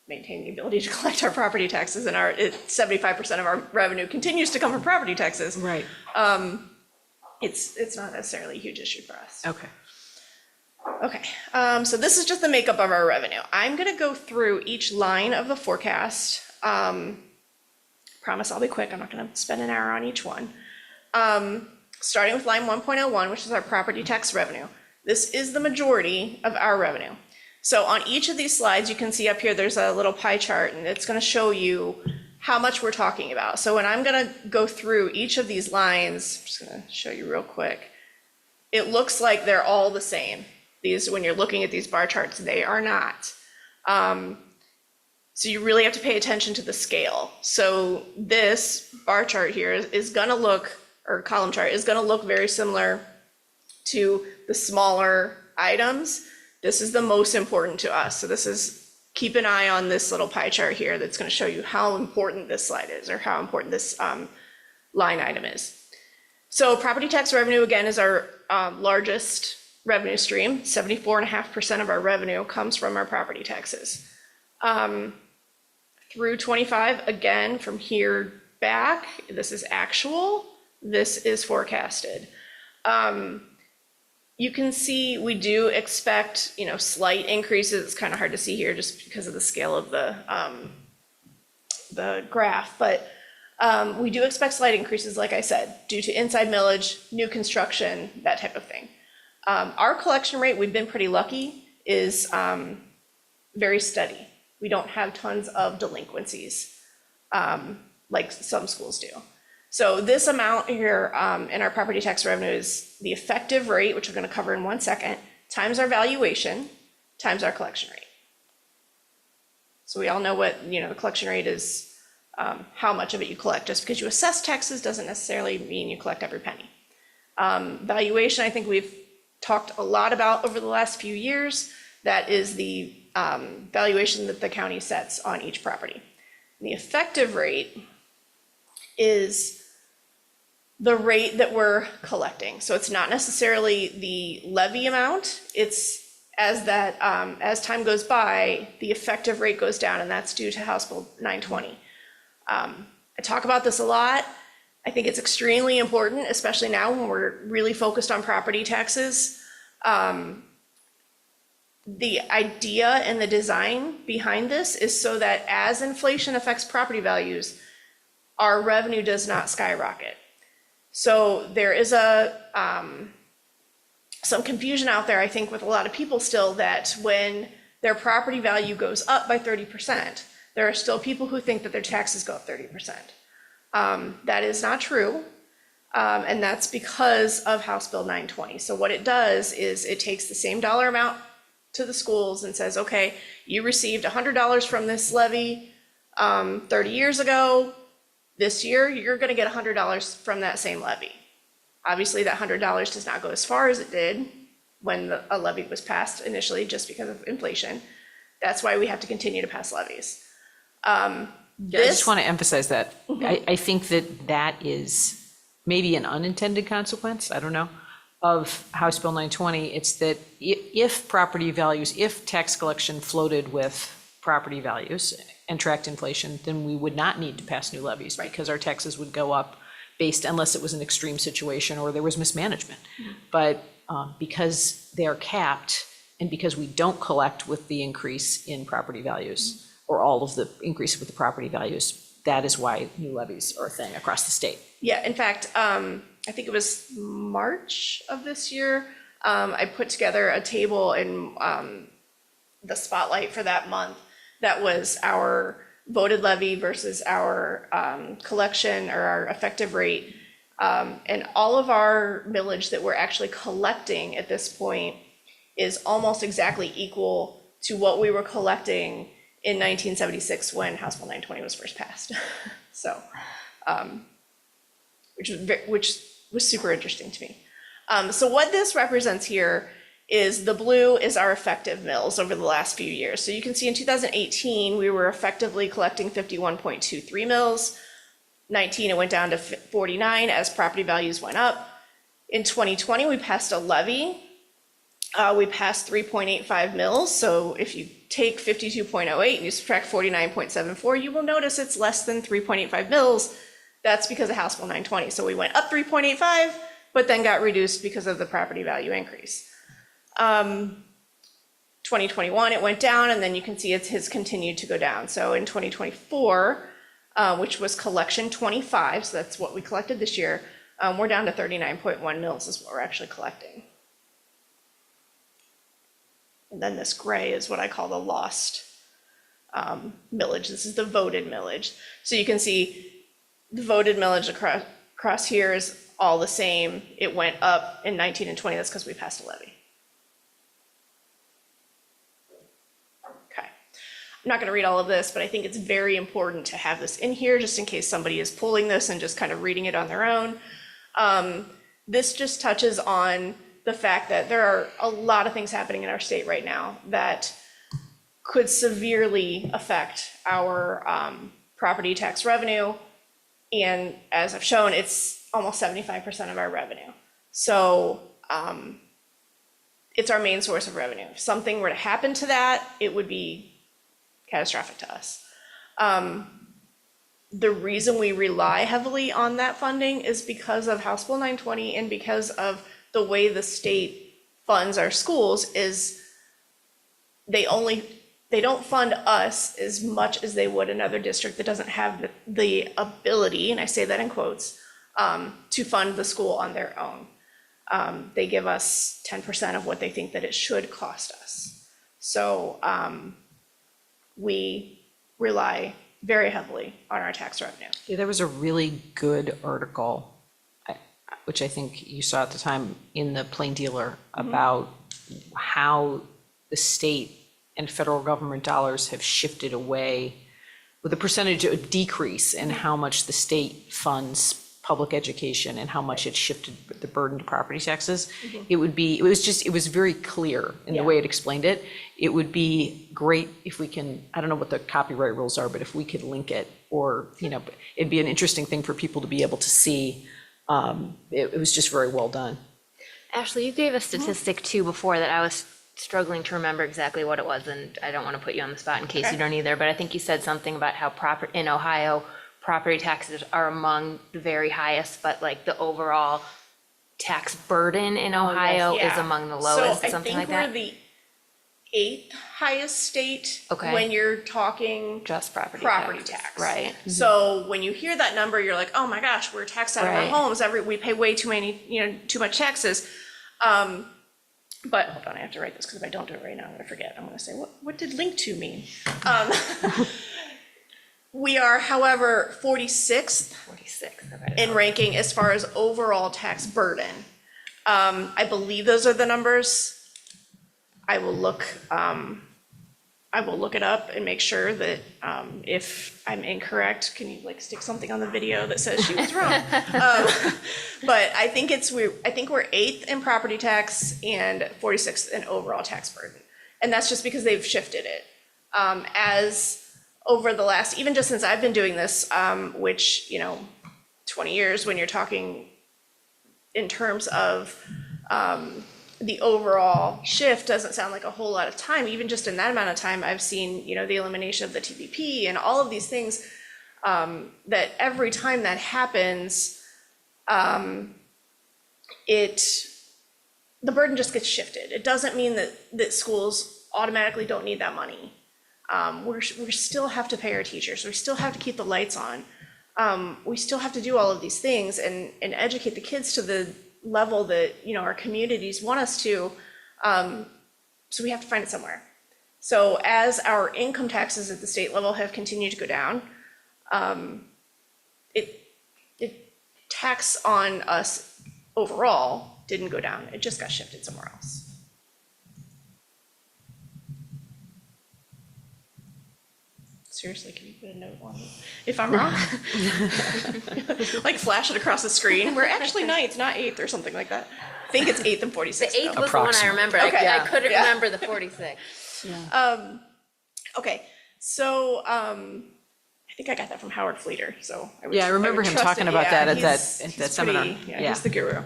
maintain the ability to collect our property taxes and 75% of our revenue continues to come from property taxes. Right. It's not necessarily a huge issue for us. Okay. Okay, so this is just the makeup of our revenue. I'm gonna go through each line of the forecast. Promise I'll be quick, I'm not gonna spend an hour on each one. Starting with line 1.01, which is our property tax revenue. This is the majority of our revenue. So on each of these slides, you can see up here, there's a little pie chart, and it's gonna show you how much we're talking about. So when I'm gonna go through each of these lines, I'm just gonna show you real quick. It looks like they're all the same. When you're looking at these bar charts, they are not. So you really have to pay attention to the scale. So this bar chart here is gonna look, or column chart, is gonna look very similar to the smaller items. This is the most important to us. So keep an eye on this little pie chart here that's gonna show you how important this slide is, or how important this line item is. So property tax revenue, again, is our largest revenue stream. 74.5% of our revenue comes from our property taxes. Through 25, again, from here back, this is actual, this is forecasted. You can see we do expect, slight increases. It's kind of hard to see here just because of the scale of the graph, but we do expect slight increases, like I said, due to inside millage, new construction, that type of thing. Our collection rate, we've been pretty lucky, is very steady. We don't have tons of delinquencies like some schools do. So this amount here in our property tax revenue is the effective rate, which we're going to cover in 1 second, times our valuation, times our collection rate. So we all know what, the collection rate is, how much of it you collect. Just because you assess taxes doesn't necessarily mean you collect every penny. Valuation, I think we've talked a lot about over the last few years. That is the valuation that the county sets on each property. The effective rate is the rate that we're collecting. So it's not necessarily the levy amount. It's as time goes by, the effective rate goes down, and that's due to House Bill 920. I talk about this a lot. I think it's extremely important, especially now when we're really focused on property taxes. The idea and the design behind this is so that as inflation affects property values, our revenue does not skyrocket. So there is some confusion out there, I think, with a lot of people still, that when their property value goes up by 30%, there are still people who think that their taxes go up 30%. That is not true, and that's because of House Bill 920. So what it does is it takes the same dollar amount to the schools and says, okay, you received $100 from this levy 30 years ago. This year, you're going to get $100 from that same levy. Obviously, that $100 does not go as far as it did when a levy was passed initially, just because of inflation. That's why we have to continue to pass levies. I just want to emphasize that. I think that is maybe an unintended consequence, I don't know, of House Bill 920. It's that if property values, if tax collection floated with property values and tracked inflation, then we would not need to pass new levies, because our taxes would go up unless it was an extreme situation or there was mismanagement. But because they are capped, and because we don't collect with the increase in property values, or all of the increase with the property values, that is why new levies are a thing across the state. Yeah, in fact, I think it was March of this year, I put together a table in the spotlight for that month that was our voted levy versus our collection or our effective rate. And all of our millage that we're actually collecting at this point is almost exactly equal to what we were collecting in 1976 when House Bill 920 was first passed. So, which was super interesting to me. So what this represents here is the blue is our effective mills over the last few years. So you can see in 2018, we were effectively collecting 51.23 mills. 19, it went down to 49 as property values went up. In 2020, we passed a levy. We passed 3.85 mills. So if you take 52.08 and you subtract 49.74, you will notice it's less than 3.85 mills. That's because of House Bill 920. So we went up 3.85, but then got reduced because of the property value increase. 2021, it went down, and then you can see it has continued to go down. So in 2024, which was collection 25, so that's what we collected this year, we're down to 39.1 mills is what we're actually collecting. And then this gray is what I call the lost millage. This is the voted millage. So you can see the voted millage across here is all the same. It went up in 19 and 20. That's because we passed a levy. Okay. I'm not going to read all of this, but I think it's very important to have this in here just in case somebody is pulling this and just kind of reading it on their own. This just touches on the fact that there are a lot of things happening in our state right now that could severely affect our property tax revenue. And as I've shown, it's almost 75% of our revenue. So it's our main source of revenue. If something were to happen to that, it would be catastrophic to us. The reason we rely heavily on that funding is because of House Bill 920 and because of the way the state funds our schools is they don't fund us as much as they would another district that doesn't have the ability, and I say that in quotes, to fund the school on their own. They give us 10% of what they think that it should cost us. So we rely very heavily on our tax revenue. Yeah, there was a really good article, which I think you saw at the time in the Plain Dealer, about how the state and federal government dollars have shifted away with a percentage of decrease in how much the state funds public education and how much it shifted the burden to property taxes. It was very clear in the way it explained it. It would be great if we can, I don't know what the copyright rules are, but if we could link it, or, it'd be an interesting thing for people to be able to see. It was just very well done. Ashley, you gave a statistic too before that I was struggling to remember exactly what it was, and I don't want to put you on the spot in case you don't either, but I think you said something about how in Ohio, property taxes are among the very highest, but like the overall tax burden in Ohio is Yeah. among the lowest, So something like I that? think we're the 8th highest state Okay. when you're talking Just property property taxes, tax. right. So when you hear that number, you're like, oh my gosh, we're taxed out of our Right. homes. We pay way too many, too much taxes. But hold on, I have to write this because if I don't do it right now, I'm gonna forget. I'm gonna say, what did link to mean? We are, however, 46th 46. okay. in ranking as far as overall tax burden. I believe those are the numbers. I will look it up and make sure that, if I'm incorrect, can you like stick something on the video that says she was wrong? But I think we're 8th in property tax and 46th in overall tax burden. And that's just because they've shifted it. As over the last, even just since I've been doing this, which, 20 years, when you're talking in terms of, the overall shift doesn't sound like a whole lot of time. Even just in that amount of time, I've seen, the elimination of the TVP and all of these things, that every time that happens, the burden just gets shifted. It doesn't mean that schools automatically don't need that money. We still have to pay our teachers. We still have to keep the lights on. We still have to do all of these things and educate the kids to the level that, our communities want us to. So we have to find it somewhere. So as our income taxes at the state level have continued to go down, tax on us overall didn't go down. It just got shifted somewhere else. Seriously, can you put a note on it if I'm wrong? Like flash it across the screen. We're actually 9th, not 8th or something like that. I think it's 8th and 46th. The 8th though. was the one I remember. Okay. I couldn't Yeah. remember the 46. Okay, so I think I got that from Howard Fleeter, so. Yeah, I remember would him trust talking it. about Yeah, that at he's that seminar. pretty- Yeah, Yeah. he's the guru.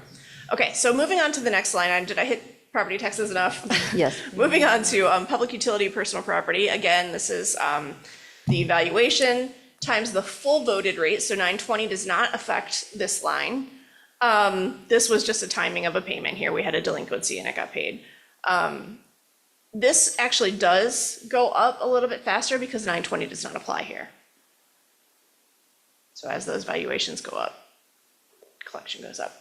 Okay, so moving on to the next line item. Did I hit property taxes enough? Yes. Moving on to public utility personal property. Again, this is the evaluation times the full voted rate, so 920 does not affect this line. This was just a timing of a payment here. We had a delinquency and it got paid. This actually does go up a little bit faster because 920 does not apply here. So as those valuations go up, collection goes up.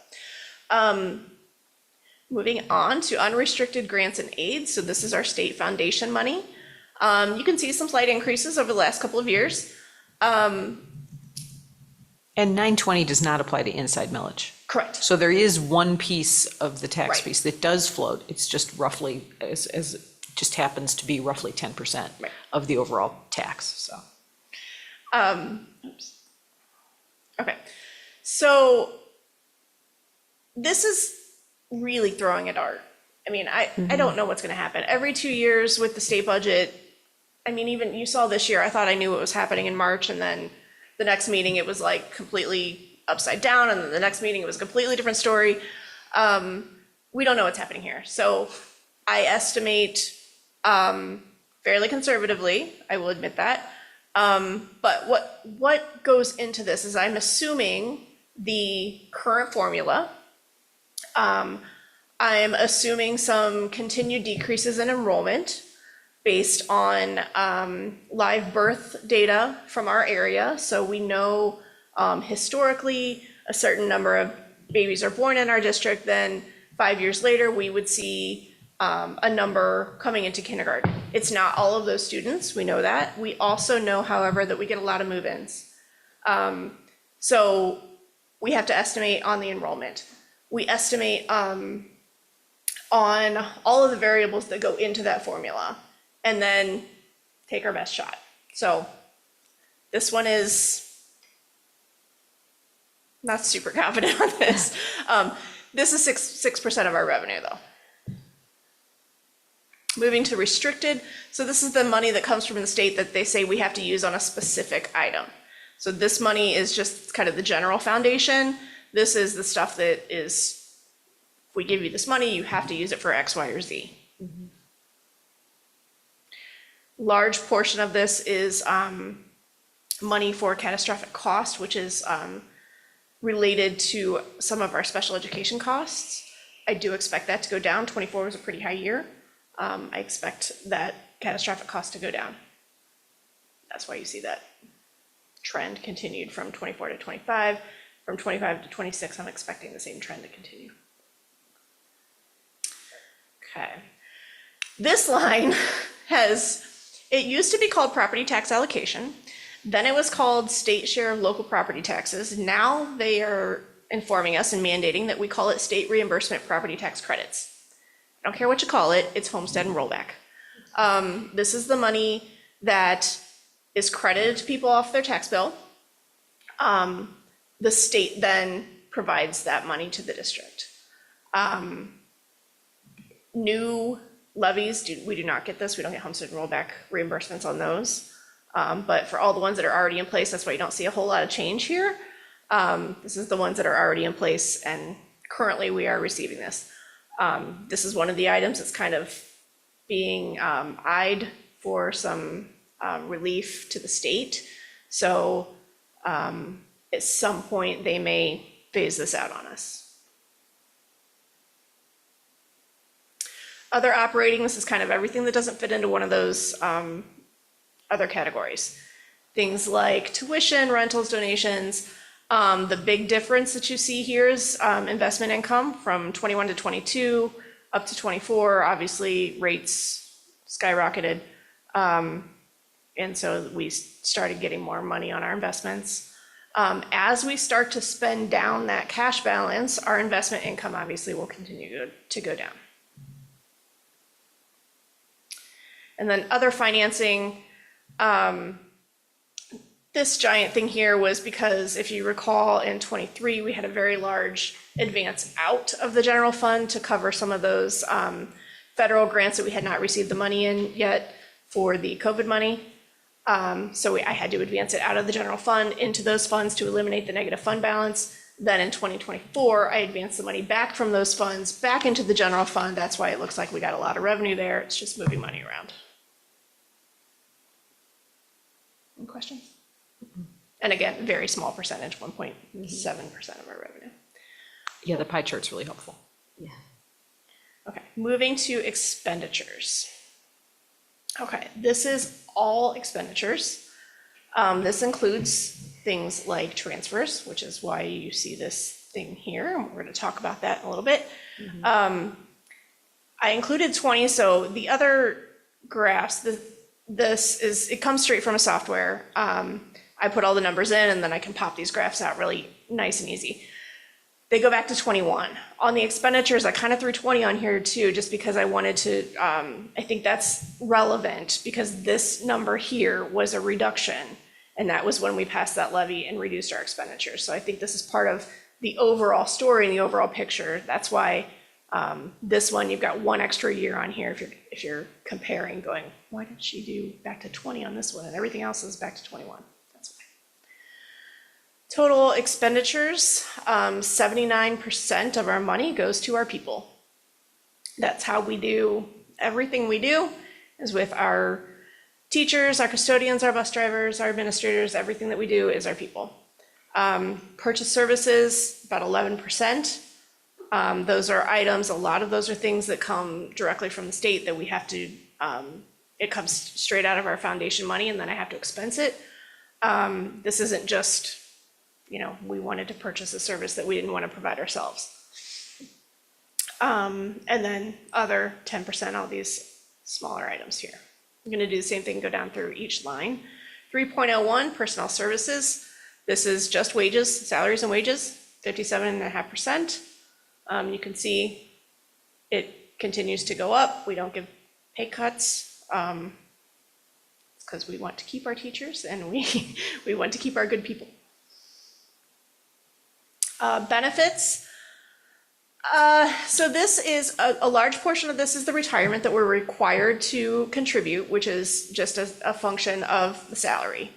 Moving on to unrestricted grants and aids. So this is our state foundation money. You can see some slight increases over the last couple of years. And 920 does not apply to inside millage. Correct. So there is one piece of the tax Right. piece that does float. It's just roughly, as just happens to be roughly 10% Right. of the overall tax, so. Oops. Okay, so this is really throwing a dart. I mean, I don't know what's gonna happen. Every 2 years with the state budget, I mean, even you saw this year, I thought I knew what was happening in March, and then the next meeting, it was like completely upside down, and then the next meeting, it was a completely different story. We don't know what's happening here. So I estimate fairly conservatively, I will admit that. But what goes into this is I'm assuming the current formula. I'm assuming some continued decreases in enrollment based on live birth data from our area. So we know historically a certain number of babies are born in our district, then 5 years later, we would see a number coming into kindergarten. It's not all of those students, we know that. We also know, however, that we get a lot of move-ins. So we have to estimate on the enrollment. We estimate on all of the variables that go into that formula, and then take our best shot. So this one is not super confident on this. This is 6% of our revenue, though. Moving to restricted, so this is the money that comes from the state that they say we have to use on a specific item. So this money is just kind of the general foundation. This is the stuff that is, if we give you this money, you have to use it for X, Y, or Z. Large portion of this is money for catastrophic cost, which is related to some of our special education costs. I do expect that to go down. 24 was a pretty high year. I expect that catastrophic cost to go down. That's why you see that trend continued from 24 to 25. From 25 to 26, I'm expecting the same trend to continue. Okay. This line it used to be called property tax allocation. Then it was called state share of local property taxes. Now they are informing us and mandating that we call it state reimbursement property tax credits. I don't care what you call it, it's homestead and rollback. This is the money that is credited to people off their tax bill. The state then provides that money to the district. New levies, we do not get this. We don't get homestead and rollback reimbursements on those. But for all the ones that are already in place, that's why you don't see a whole lot of change here. This is the ones that are already in place, and currently we are receiving this. This is one of the items that's kind of being eyed for some relief to the state. So at some point, they may phase this out on us. Other operating, this is kind of everything that doesn't fit into one of those other categories. Things like tuition, rentals, donations. The big difference that you see here is investment income from 21 to 22 up to 24. Obviously, rates skyrocketed. And so we started getting more money on our investments. As we start to spend down that cash balance, our investment income obviously will continue to go down. And then other financing, this giant thing here was because if you recall in 23, we had a very large advance out of the general fund to cover some of those federal grants that we had not received the money in yet for the COVID money. So I had to advance it out of the general fund into those funds to eliminate the negative fund balance. Then in 2024, I advanced the money back from those funds back into the general fund. That's why it looks like we got a lot of revenue there. It's just moving money around. Any questions? And again, very small percentage, 1.7% of our revenue. Yeah, the pie chart's really helpful. Yeah. Okay, moving to expenditures. Okay, this is all expenditures. This includes things like transfers, which is why you see this thing here. We're going to talk about that in a little bit. I included 20, so the other graphs, it comes straight from a software. I put all the numbers in and then I can pop these graphs out really nice and easy. They go back to 21. On the expenditures, I kind of threw 20 on here too, just because I wanted to, I think that's relevant because this number here was a reduction, and that was when we passed that levy and reduced our expenditures. So I think this is part of the overall story and the overall picture. That's why this one, you've got one extra year on here if you're comparing, going, why did she do back to 20 on this one and everything else is back to 21? Total expenditures, 79% of our money goes to our people. That's how we do everything we do, is with our teachers, our custodians, our bus drivers, our administrators. Everything that we do is our people. Purchase services, about 11%. Those are items, a lot of those are things that come directly from the state that we have to, it comes straight out of our foundation money and then I have to expense it. This isn't just, we wanted to purchase a service that we didn't want to provide ourselves. And then other 10%, all these smaller items here. I'm going to do the same thing, go down through each line. 3.01, personnel services. This is just wages, salaries and wages, 57.5%. You can see it continues to go up. We don't give pay cuts because we want to keep our teachers and we want to keep our good people. Benefits. So this is a large portion of this is the retirement that we're required to contribute, which is just a function of the salary.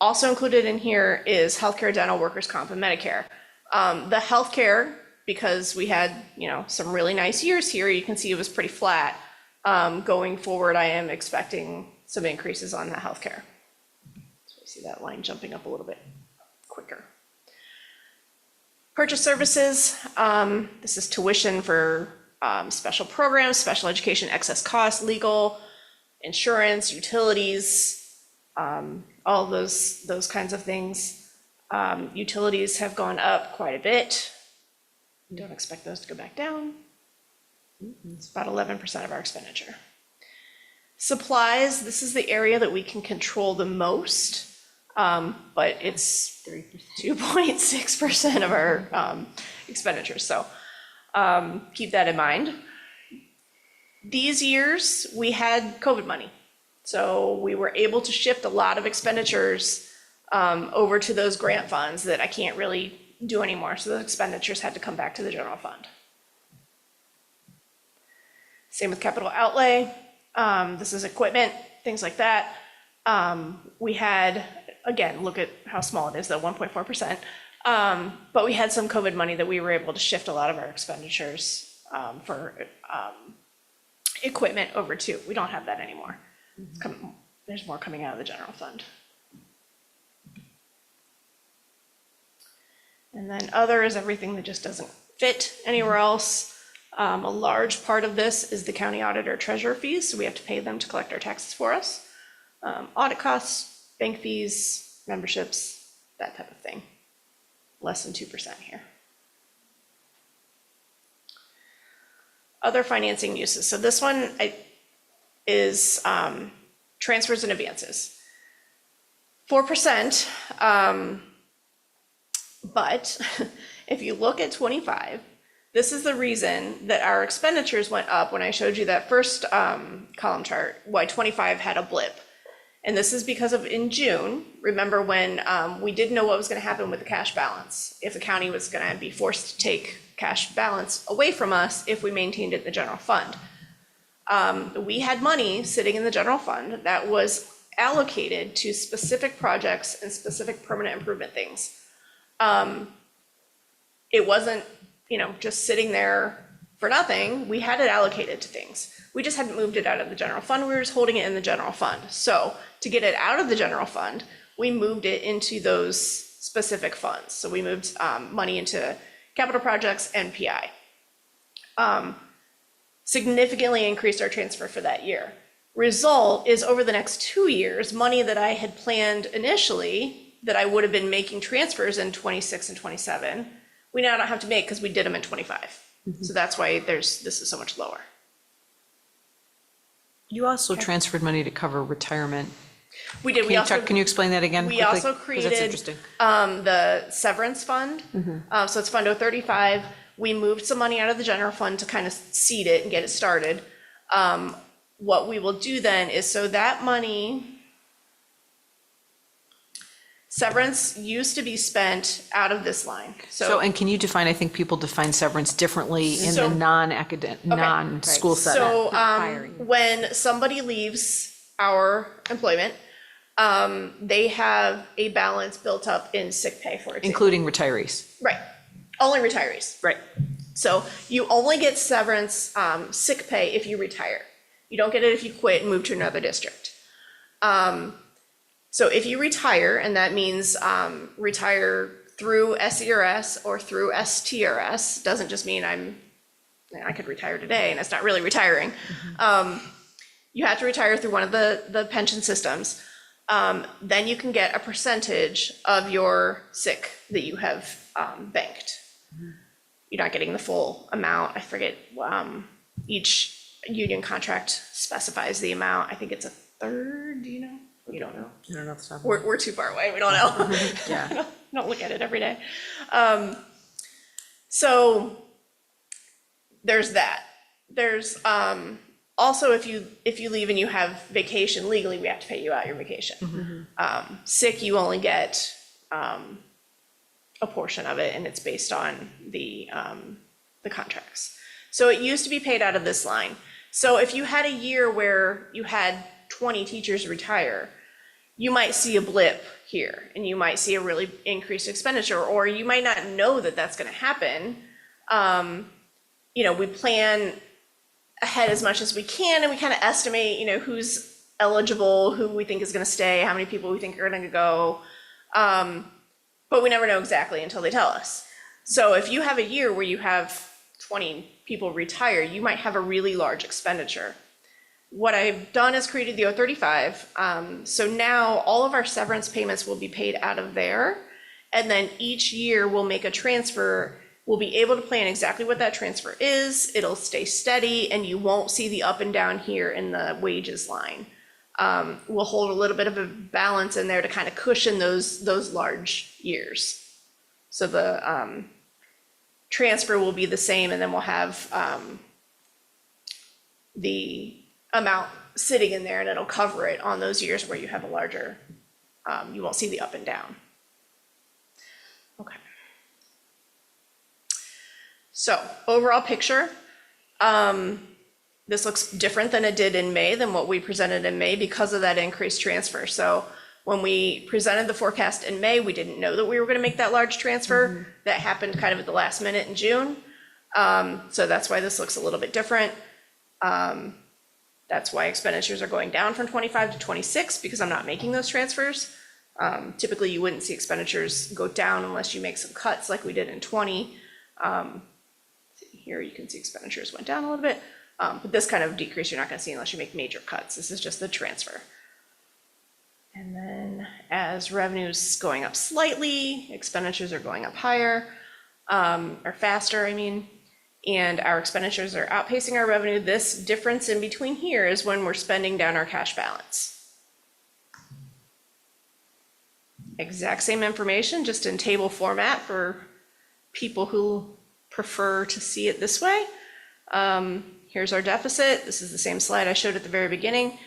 Also included in here is healthcare, dental, workers' comp, and Medicare. The healthcare, because we had some really nice years here, you can see it was pretty flat. Going forward, I am expecting some increases on the healthcare. So See that line jumping up a little bit quicker. Purchase services, this is tuition for special programs, special education, excess costs, legal, insurance, utilities, all those kinds of things. Utilities have gone up quite a bit. Don't expect those to go back down. It's about 11% of our expenditure. Supplies, this is the area that we can control the most, but it's 2.6% of our expenditures, so keep that in mind. These years, we had COVID money, so we were able to shift a lot of expenditures over to those grant funds that I can't really do anymore, so those expenditures had to come back to the general fund. Same with capital outlay. This is equipment, things like that. We had, again, look at how small it is, though, 1.4%. But we had some COVID money that we were able to shift a lot of our expenditures for equipment over to. We don't have that anymore. There's more coming out of the general fund. And then other is everything that just doesn't fit anywhere else. A large part of this is the county auditor treasurer fees, so we have to pay them to collect our taxes for us. Audit costs, bank fees, memberships, that type of thing. Less than 2% here. Other financing uses. So this one is transfers and advances. 4%, but if you look at 25, this is the reason that our expenditures went up when I showed you that first column chart, why 25 had a blip. And this is because of in June, remember when we didn't know what was going to happen with the cash balance, if the county was going to be forced to take cash balance away from us if we maintained it in the general fund. We had money sitting in the general fund that was allocated to specific projects and specific permanent improvement things. It wasn't, just sitting there for nothing. We had it allocated to things. We just hadn't moved it out of the general fund. We were just holding it in the general fund. So to get it out of the general fund, we moved it into those specific funds. So we moved money into capital projects and PI. Significantly increased our transfer for that year. Result is over the next 2 years, money that I had planned initially that I would have been making transfers in 26 and 27, we now don't have to make because we did them in 25. So that's why this is so much lower. You also transferred money to cover retirement. We did. Can you explain that again? We quickly? also 'Cause created that's interesting. the severance fund. So it's Fund 035. We moved some money out of the general fund to kind of seed it and get it started. What we will do then is, so that money, severance used to be spent out of this line. So, and can you define, I think people define severance differently in So- the non-academic, non-school setting. So when somebody leaves our employment, they have a balance built up in sick pay, for example. Including retirees. Right, only retirees. Right. So you only get severance sick pay if you retire. You don't get it if you quit and move to another district. So if you retire, and that means retire through SERS or through STRS, doesn't just mean I could retire today and it's not really retiring. You have to retire through one of the pension systems. Then you can get a percentage of your sick that you have banked. You're not getting the full amount. I forget, each union contract specifies the amount. I think it's a third, do you know? You don't know? I don't know if it's We're too far away, we don't know. Yeah. Don't look at it every day. So there's that. There's also, if you leave and you have vacation, legally, we have to pay you out your vacation. Sick, you only get a portion of it, and it's based on the contracts. So it used to be paid out of this line. So if you had a year where you had 20 teachers retire, you might see a blip here, and you might see a really increased expenditure, or you might not know that that's going to happen. We plan ahead as much as we can, and we kind of estimate, who's eligible, who we think is gonna stay, how many people we think are gonna go. But we never know exactly until they tell us. So if you have a year where you have 20 people retire, you might have a really large expenditure. What I've done is created the 035. So now all of our severance payments will be paid out of there. And then each year we'll make a transfer. We'll be able to plan exactly what that transfer is. It'll stay steady and you won't see the up and down here in the wages line. We'll hold a little bit of a balance in there to kind of cushion those large years. So the transfer will be the same, and then we'll have the amount sitting in there, and it'll cover it on those years where you have a larger, you won't see the up and down. Okay. So overall picture, this looks different than it did in May, than what we presented in May because of that increased transfer. So when we presented the forecast in May, we didn't know that we were going to make that large transfer. That happened kind of at the last minute in June. So that's why this looks a little bit different. That's why expenditures are going down from 25 to 26, because I'm not making those transfers. Typically, you wouldn't see expenditures go down unless you make some cuts like we did in 20. Here you can see expenditures went down a little bit. But this kind of decrease you're not going to see unless you make major cuts. This is just the transfer. And then as revenues going up slightly, expenditures are going up higher, or faster, I mean, and our expenditures are outpacing our revenue. This difference in between here is when we're spending down our cash balance. Exact same information, just in table format for people who prefer to see it this way. Here's our deficit. This is the same slide I showed at the very beginning.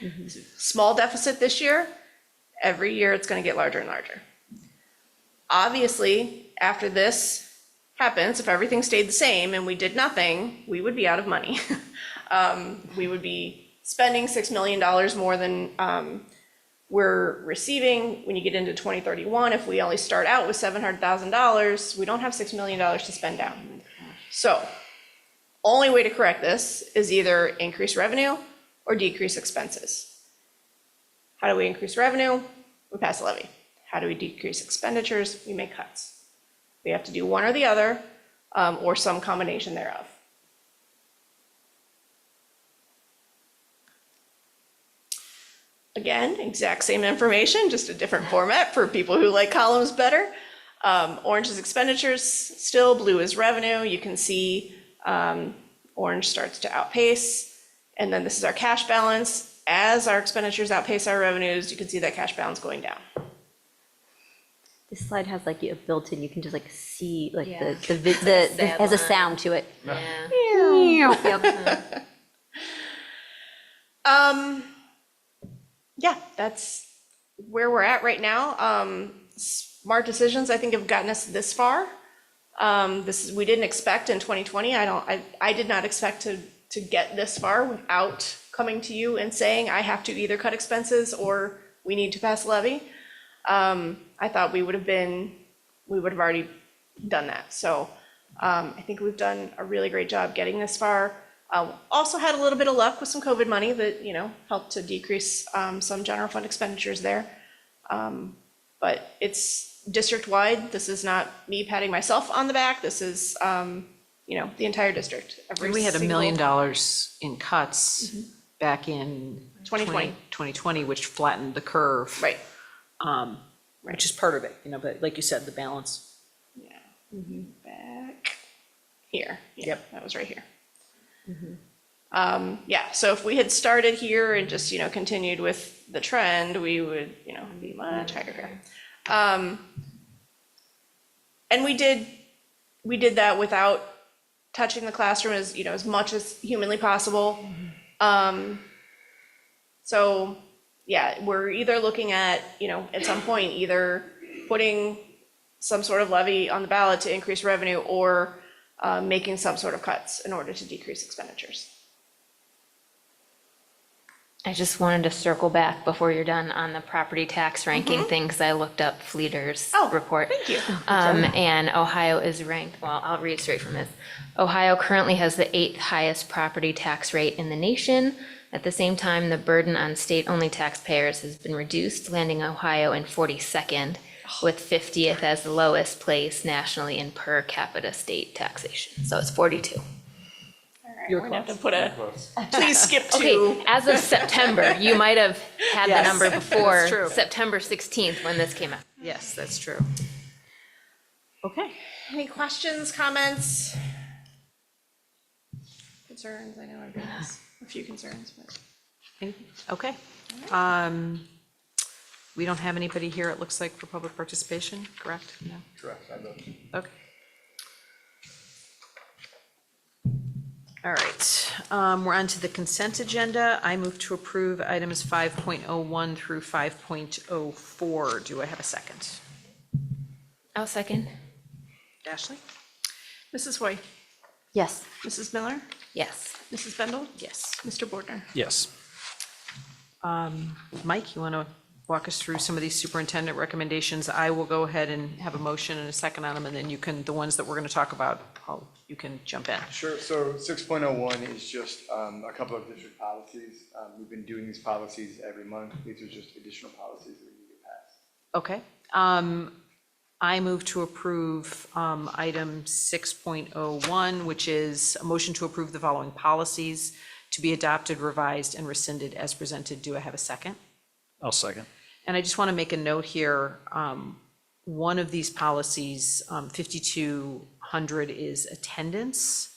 Small deficit this year. Every year it's going to get larger and larger. Obviously, after this happens, if everything stayed the same and we did nothing, we would be out of money. We would be spending $6 million more than we're receiving. When you get into 2031, if we only start out with $700,000, we don't have $6 million to spend down. So only way to correct this is either increase revenue or decrease expenses. How do we increase revenue? We pass a levy. How do we decrease expenditures? We make cuts. We have to do one or the other, or some combination thereof. Again, exact same information, just a different format for people who like columns better. Orange is expenditures still, blue is revenue. You can see orange starts to outpace, and then this is our cash balance. As our expenditures outpace our revenues, you can see that cash balance going down. This slide has like a built-in, you can just like see like Yeah. it has a sound to it. Yeah. Yep. Yeah, that's where we're at right now. Smart decisions, I think, have gotten us this far. We didn't expect in 2020. I did not expect to get this far without coming to you and saying I have to either cut expenses or we need to pass a levy. I thought we would have already done that. So I think we've done a really great job getting this far. Also had a little bit of luck with some COVID money that, helped to decrease some general fund expenditures there. But it's district-wide. This is not me patting myself on the back. This is, the entire district. We had $1 million in cuts back in 2020, which flattened the curve. Right. Which is part of it, but like you said, the balance. Yeah. Back here. Yep, that was right here. So if we had started here and just, continued with the trend, we would, be much higher here. And we did that without touching the classroom as much as humanly possible. So yeah, we're either looking at, at some point, either putting some sort of levy on the ballot to increase revenue or making some sort of cuts in order to decrease expenditures. I just wanted to circle back before you're done on the property tax ranking thing, because I looked up Fleeter's report. Thank you. And Ohio is ranked, well, I'll read straight from this. Ohio currently has the 8th highest property tax rate in the nation. At the same time, the burden on state-only taxpayers has been reduced, landing Ohio in 42nd, with 50th as the lowest place nationally in per capita state taxation. So it's 42. You're We're gonna have close. to put a, Close. please skip to. Okay, as of September, you might have had the Yes, number before that's true. September 16th when this came out. Yes, that's true. Okay. Any questions, comments? Concerns? I know everyone has a few concerns, but. Anything? Okay. We don't have anybody here, it looks like, for public participation, correct? No? Correct, I vote. Okay. All right, we're on to the consent agenda. I move to approve items 5.01 through 5.04. Do I have a second? I'll second. Ashley? Mrs. Hoy, Yes. Mrs. Miller, Yes. Mrs. Bendel, Yes. Mr. Bordner. Yes. Mike, you want to walk us through some of these superintendent recommendations? I will go ahead and have a motion and a second on them, and then you can, the ones that we're going to talk about, you can jump in. Sure, so 6.01 is just a couple of district policies. We've been doing these policies every month. These are just additional policies that we need to pass. Okay. I move to approve item 6.01, which is a motion to approve the following policies to be adopted, revised, and rescinded as presented. Do I have a second? I'll second. And I just want to make a note here. One of these policies, 5200, is attendance.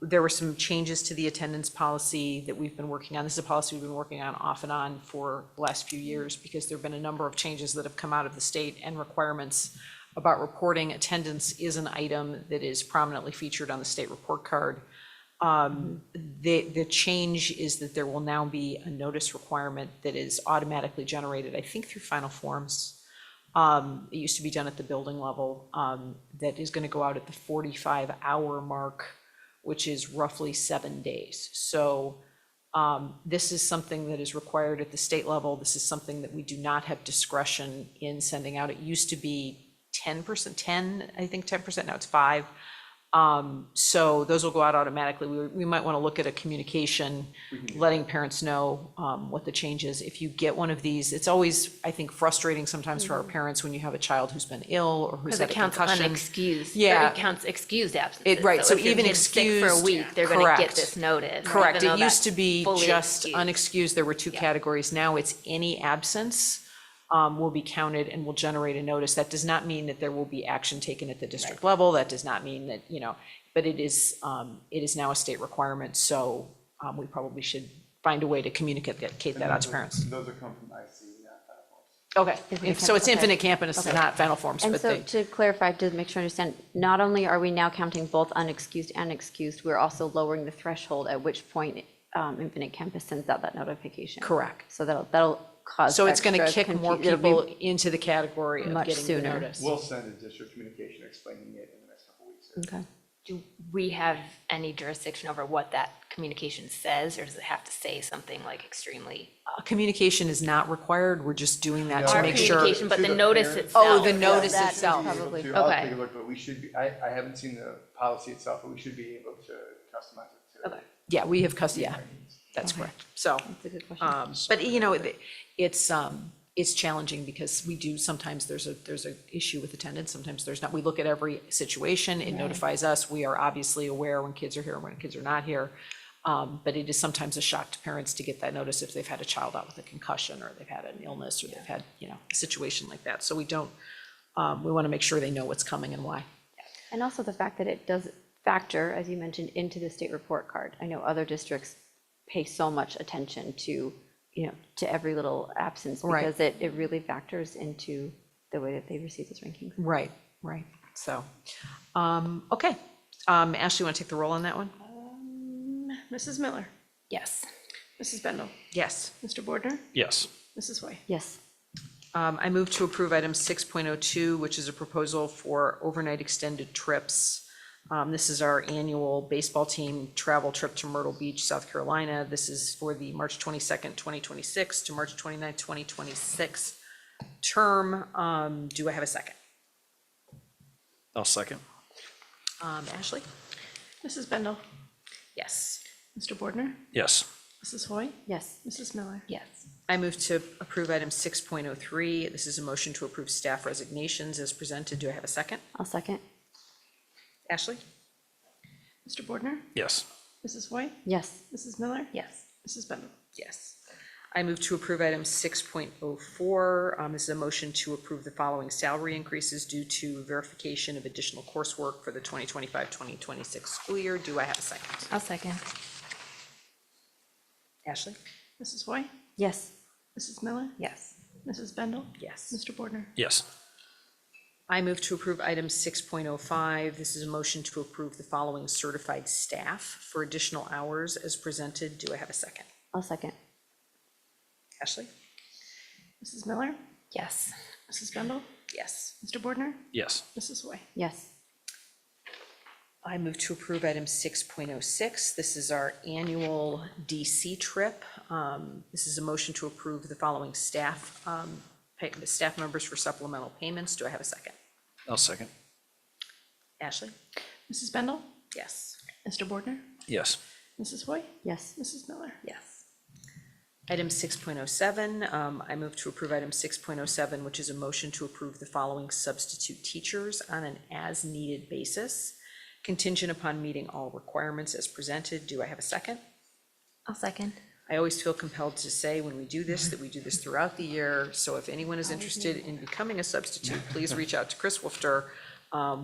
There were some changes to the attendance policy that we've been working on. This is a policy we've been working on off and on for the last few years because there have been a number of changes that have come out of the state and requirements about reporting. Attendance is an item that is prominently featured on the state report card. The change is that there will now be a notice requirement that is automatically generated, I think through Final Forms. It used to be done at the building level, that is going to go out at the 45-hour mark, which is roughly 7 days. So this is something that is required at the state level. This is something that we do not have discretion in sending out. It used to be 10%, I think 10%, now it's 5%. So those will go out automatically. We might want to look at a communication, letting parents know what the change is. If you get one of these, it's always, I think, frustrating sometimes for our parents when you have a child who's been ill or who's Because had it a counts concussion. unexcused. Yeah. It counts excused absences. Right, so if your even kid's sick for a excused- week, they're going to get correct. this notice. Correct. even It though used to that's be fully just excused. unexcused. There were two Yeah. categories. Now it's any absence will be counted and will generate a notice. That does not mean that there will be action taken at the district level. That does not mean that, but it is now a state requirement. So we probably should find a way to communicate that out to parents. Those are come from IC, not Final Forms. Okay. So it's Infinite Campus, not Final Forms, And but so they, to clarify, to make sure I understand, not only are we now counting both unexcused and excused, we're also lowering the threshold at which point Infinite Campus sends out that notification. correct. So that'll cause So it's going to extra kick more it'll be people into the category of much getting the sooner. notice. We'll send a district communication explaining it in the next couple of weeks. Okay. Do we have any jurisdiction over what that communication says, or does it have to say something like extremely? Communication is not required. We're just doing that to Our make sure. communication, but To the the notice parent. itself. Oh, the notice that is itself. probably- I'll Okay. take a look, but we should be, I haven't seen the policy itself, but we should be able to customize it to. Okay. Yeah, we have custody. Yeah, that's correct. So, That's a good question. but it's challenging because we do, sometimes there's a issue with attendance, sometimes there's not. We look at every situation, it notifies us. We are obviously aware when kids are here and when kids are not here. But it is sometimes a shock to parents to get that notice if they've had a child out with a concussion or they've had an illness or they've had, a situation like that. So we want to make sure they know what's coming and why. And also the fact that it does factor, as you mentioned, into the state report card. I know other districts pay so much attention to, to every little absence Right. because it really factors into the way that they receive those rankings. Right. So, okay. Ashley, you want to take the roll on that one? Mrs. Miller, Yes. Mrs. Bendel, Yes. Mr. Bordner, Yes. Mrs. Hoy. Yes. I move to approve item 6.02, which is a proposal for overnight extended trips This is our annual baseball team travel trip to Myrtle Beach, South Carolina. This is for the March 22nd, 2026 to March 29th, 2026 term. Do I have a second? I'll second. Ashley? Mrs. Bendel, Yes. Mr. Bordner, Yes. Mrs. Hoy, Yes. Mrs. Miller. Yes. I move to approve item 6.03. This is a motion to approve staff resignations as presented. Do I have a second? I'll second. Ashley? Mr. Bordner, Yes. Mrs. Hoy, Yes. Mrs. Miller, Yes. Mrs. Bendel. Yes. I move to approve item 6.04. This is a motion to approve the following salary increases due to verification of additional coursework for the 2025-2026 school year. Do I have a second? I'll second. Ashley? Mrs. Hoy, Yes. Mrs. Miller, Yes. Mrs. Bendel, Yes. Mr. Bordner. Yes. I move to approve item 6.05. This is a motion to approve the following certified staff for additional hours as presented. Do I have a second? I'll second. Ashley? Mrs. Miller, Yes. Mrs. Bendel, Yes. Mr. Bordner, Yes. Mrs. Hoy. Yes. I move to approve item 6.06. This is our annual DC trip. This is a motion to approve the following staff members for supplemental payments. Do I have a second? I'll second. Ashley? Mrs. Bendel, Yes. Mr. Bordner, Yes. Mrs. Hoy, Yes. Mrs. Miller. Yes. Item 6.07, I move to approve item 6.07, which is a motion to approve the following substitute teachers on an as-needed basis, contingent upon meeting all requirements as presented. Do I have a second? I'll second. I always feel compelled to say when we do this, that we do this throughout the year. So if anyone is interested in becoming a substitute, please reach out to Chris Wolfter.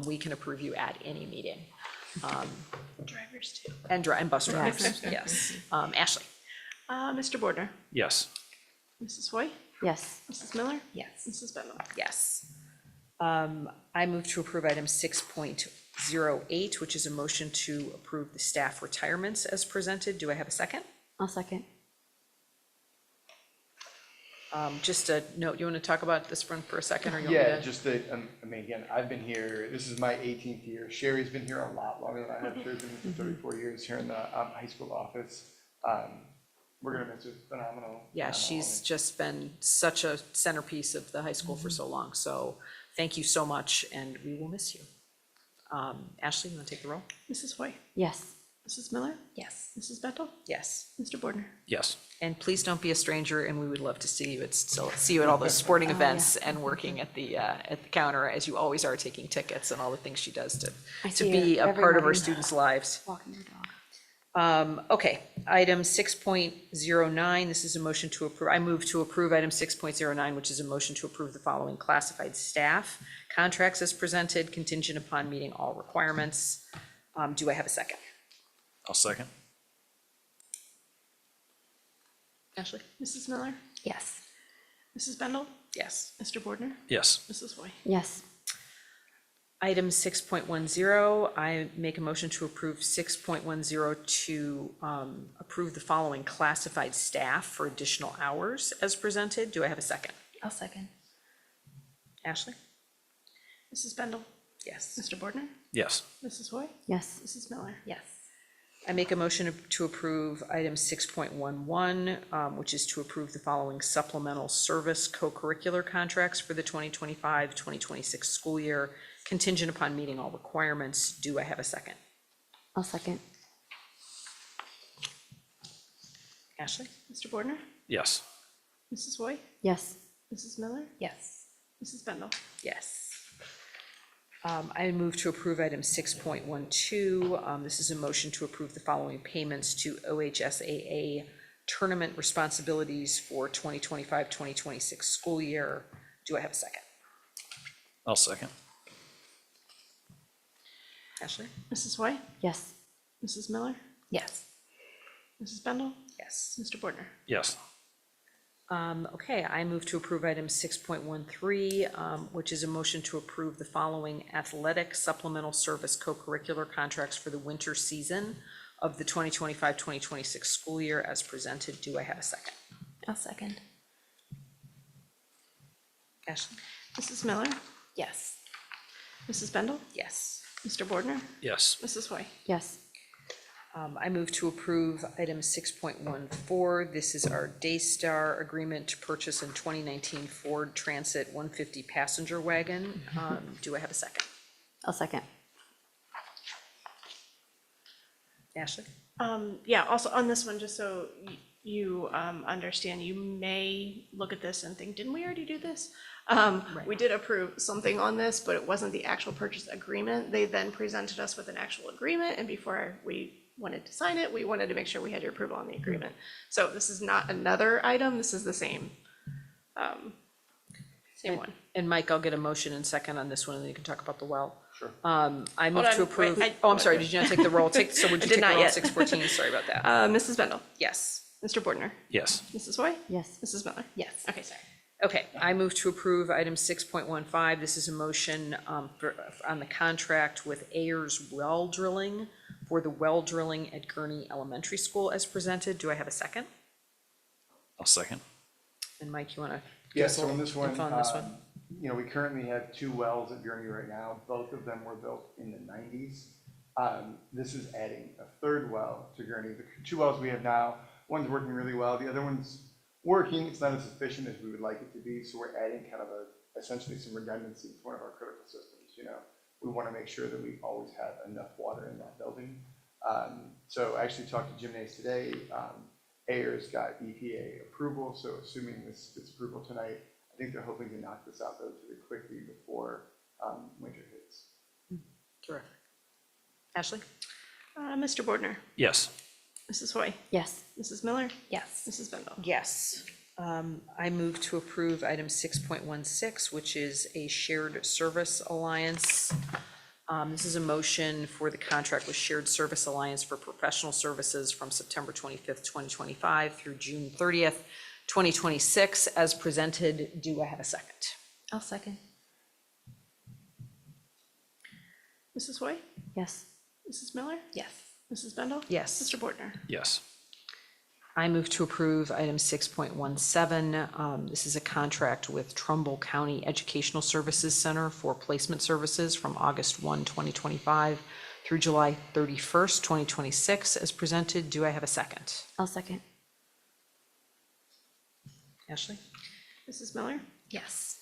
We can approve you at any meeting. Drivers too. And bus drivers, yes. Ashley? Mr. Bordner, Yes. Mrs. Hoy, Yes. Mrs. Miller, Yes. Mrs. Bendel. Yes. I move to approve item 6.08, which is a motion to approve the staff retirements as presented. Do I have a second? I'll second. Just a note, you want to talk about this one for a second, or you want me Yeah, to? just that, I mean, again, I've been here, this is my 18th year. Sherry's been here a lot longer than I have. Sherry's been here for 34 years here in the high school office. We're gonna miss her, phenomenal. Yeah, she's just been such a centerpiece of the high school for so long. So thank you so much, and we will miss you. Ashley, you want to take the roll? Mrs. Hoy, Yes. Mrs. Miller, Yes. Mrs. Bendel, Yes. Mr. Bordner. Yes. And please don't be a stranger, and we would love to see you. See you at all those sporting events and working at the counter, as you always are, taking tickets and all the things she does to see be her a every part of our morning. students' lives. Walking your dog. Okay, item 6.09, this is a motion to approve, I move to approve item 6.09, which is a motion to approve the following classified staff contracts as presented, contingent upon meeting all requirements. Do I have a second? I'll second. Ashley? Mrs. Miller, Yes. Mrs. Bendel, Yes. Mr. Bordner, Yes. Mrs. Hoy. Yes. Item 6.10, I make a motion to approve 6.10 to approve the following classified staff for additional hours as presented. Do I have a second? I'll second. Ashley? Mrs. Bendel, Yes. Mr. Bordner, Yes. Mrs. Hoy, Yes. Mrs. Miller. Yes. I make a motion to approve item 6.11, which is to approve the following supplemental service co-curricular contracts for the 2025-2026 school year, contingent upon meeting all requirements. Do I have a second? I'll second. Ashley? Mr. Bordner, Yes. Mrs. Hoy, Yes. Mrs. Miller, Yes. Mrs. Bendel. Yes. I move to approve item 6.12. This is a motion to approve the following payments to OHSAA tournament responsibilities for 2025-2026 school year. Do I have a second? I'll second. Ashley? Mrs. Hoy, Yes. Mrs. Miller, Yes. Mrs. Bendel, Yes. Mr. Bordner. Yes. Okay, I move to approve item 6.13, which is a motion to approve the following athletic supplemental service co-curricular contracts for the winter season of the 2025-2026 school year as presented. Do I have a second? I'll second. Ashley? Mrs. Miller, Yes. Mrs. Bendel, Yes. Mr. Bordner, Yes. Mrs. Hoy. Yes. I move to approve item 6.14. This is our Daystar agreement to purchase a 2019 Ford Transit 150 passenger wagon. Do I have a second? I'll second. Ashley? Yeah, also on this one, just so you understand, you may look at this and think, didn't we already do this? We did approve something on this, but it wasn't the actual purchase agreement. They then presented us with an actual agreement, and before we wanted to sign it, we wanted to make sure we had your approval on the agreement. So this is not another item, this is the same one. And Mike, I'll get a motion and second on this one, and then you can talk about the well. Sure. I move Hold to on, approve. wait, Oh, I'm sorry, did you not take the roll? So would you I did take the not roll on yet. 614? Sorry about that. Mrs. Bendel, Yes. Mr. Bordner, Yes. Mrs. Hoy, Yes. Mrs. Miller. Yes. Okay, sorry. Okay, I move to approve item 6.15. This is a motion on the contract with Ayers Well Drilling for the well drilling at Gurney Elementary School as presented. Do I have a second? I'll second. And Mike, you want to? Yeah, so on this one, info on this one? we currently have 2 wells at Gurney right now. Both of them were built in the 90s. This is adding a 3rd well to Gurney. The 2 wells we have now, one's working really well, the other one's working. It's not as efficient as we would like it to be, so we're adding kind of essentially some redundancy to one of our critical systems. We want to make sure that we always have enough water in that building. So I actually talked to Jim Nace today. Ayers got EPA approval, so assuming this gets approval tonight, I think they're hoping to knock this out relatively quickly before winter hits. Terrific. Ashley? Mr. Bordner, Yes. Mrs. Hoy, Yes. Mrs. Miller, Yes. Mrs. Bendel. Yes. I move to approve item 6.16, which is a shared service alliance. This is a motion for the contract with Shared Service Alliance for professional services from September 25th, 2025 through June 30th, 2026, as presented. Do I have a second? I'll second. Mrs. Hoy, Yes. Mrs. Miller, Yes. Mrs. Bendel. Yes. Mr. Bordner. Yes. I move to approve item 6.17. This is a contract with Trumbull County Educational Services Center for placement services from August 1, 2025 through July 31st, 2026, as presented. Do I have a second? I'll second. Ashley? Mrs. Miller, Yes.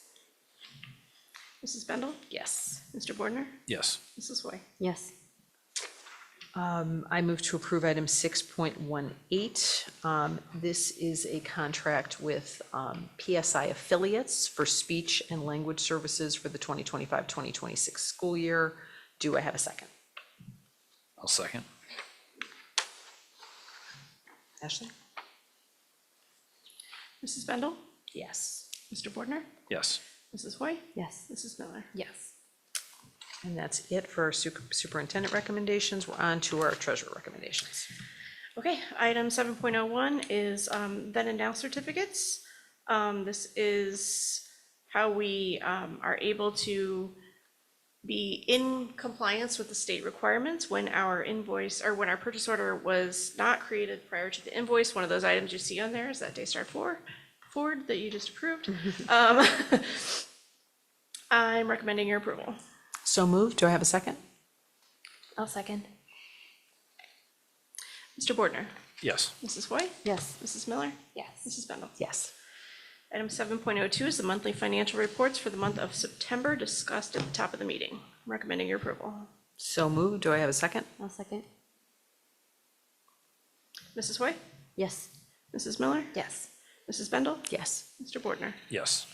Mrs. Bendel, Yes. Mr. Bordner, Yes. Mrs. Hoy. Yes. I move to approve item 6.18. This is a contract with PSI affiliates for speech and language services for the 2025-2026 school year. Do I have a second? I'll second. Ashley? Mrs. Bendel, Yes. Mr. Bordner, Yes. Mrs. Hoy, Yes. Mrs. Miller. Yes. And that's it for our superintendent recommendations. We're on to our treasurer recommendations. Okay, item 7.01 is then and now certificates. This is how we are able to be in compliance with the state requirements when our invoice, or when our purchase order was not created prior to the invoice. One of those items you see on there is that Daystar Ford that you just approved. I'm recommending your approval. So moved. Do I have a second? I'll second. Mr. Bordner, Yes. Mrs. Hoy, Yes. Mrs. Miller, Yes. Mrs. Bendel. Yes. Item 7.02 is the monthly financial reports for the month of September discussed at the top of the meeting. I'm recommending your approval. So moved. Do I have a second? I'll second. Mrs. Hoy, Yes. Mrs. Miller, Yes. Mrs. Bendel, Yes. Mr. Bordner. Yes.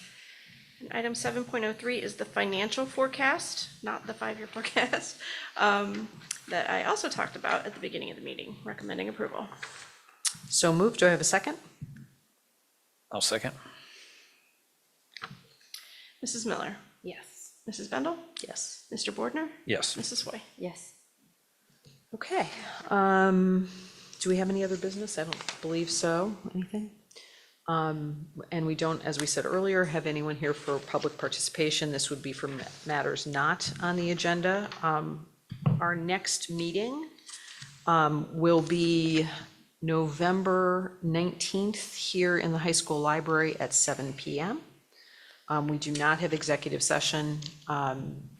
And item 7.03 is the financial forecast, not the 5-year forecast, that I also talked about at the beginning of the meeting, recommending approval. So moved. Do I have a second? I'll second. Mrs. Miller, Yes. Mrs. Bendel, Yes. Mr. Bordner, Yes. Mrs. Hoy. Yes. Okay. Do we have any other business? I don't believe so. Anything? And we don't, as we said earlier, have anyone here for public participation. This would be for matters not on the agenda. Our next meeting will be November 19th here in the high school library at 7 p.m. We do not have executive session,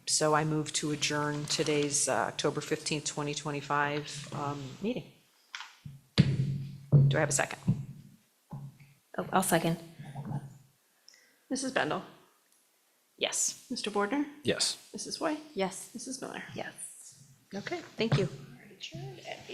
so I move to adjourn today's October 15th, 2025 meeting. Do I have a second? Oh, I'll second. Mrs. Bendel? Yes. Mr. Bordner? Yes. Mrs. White? Yes. Mrs. Miller? Yes. Okay, thank you. Adjourned at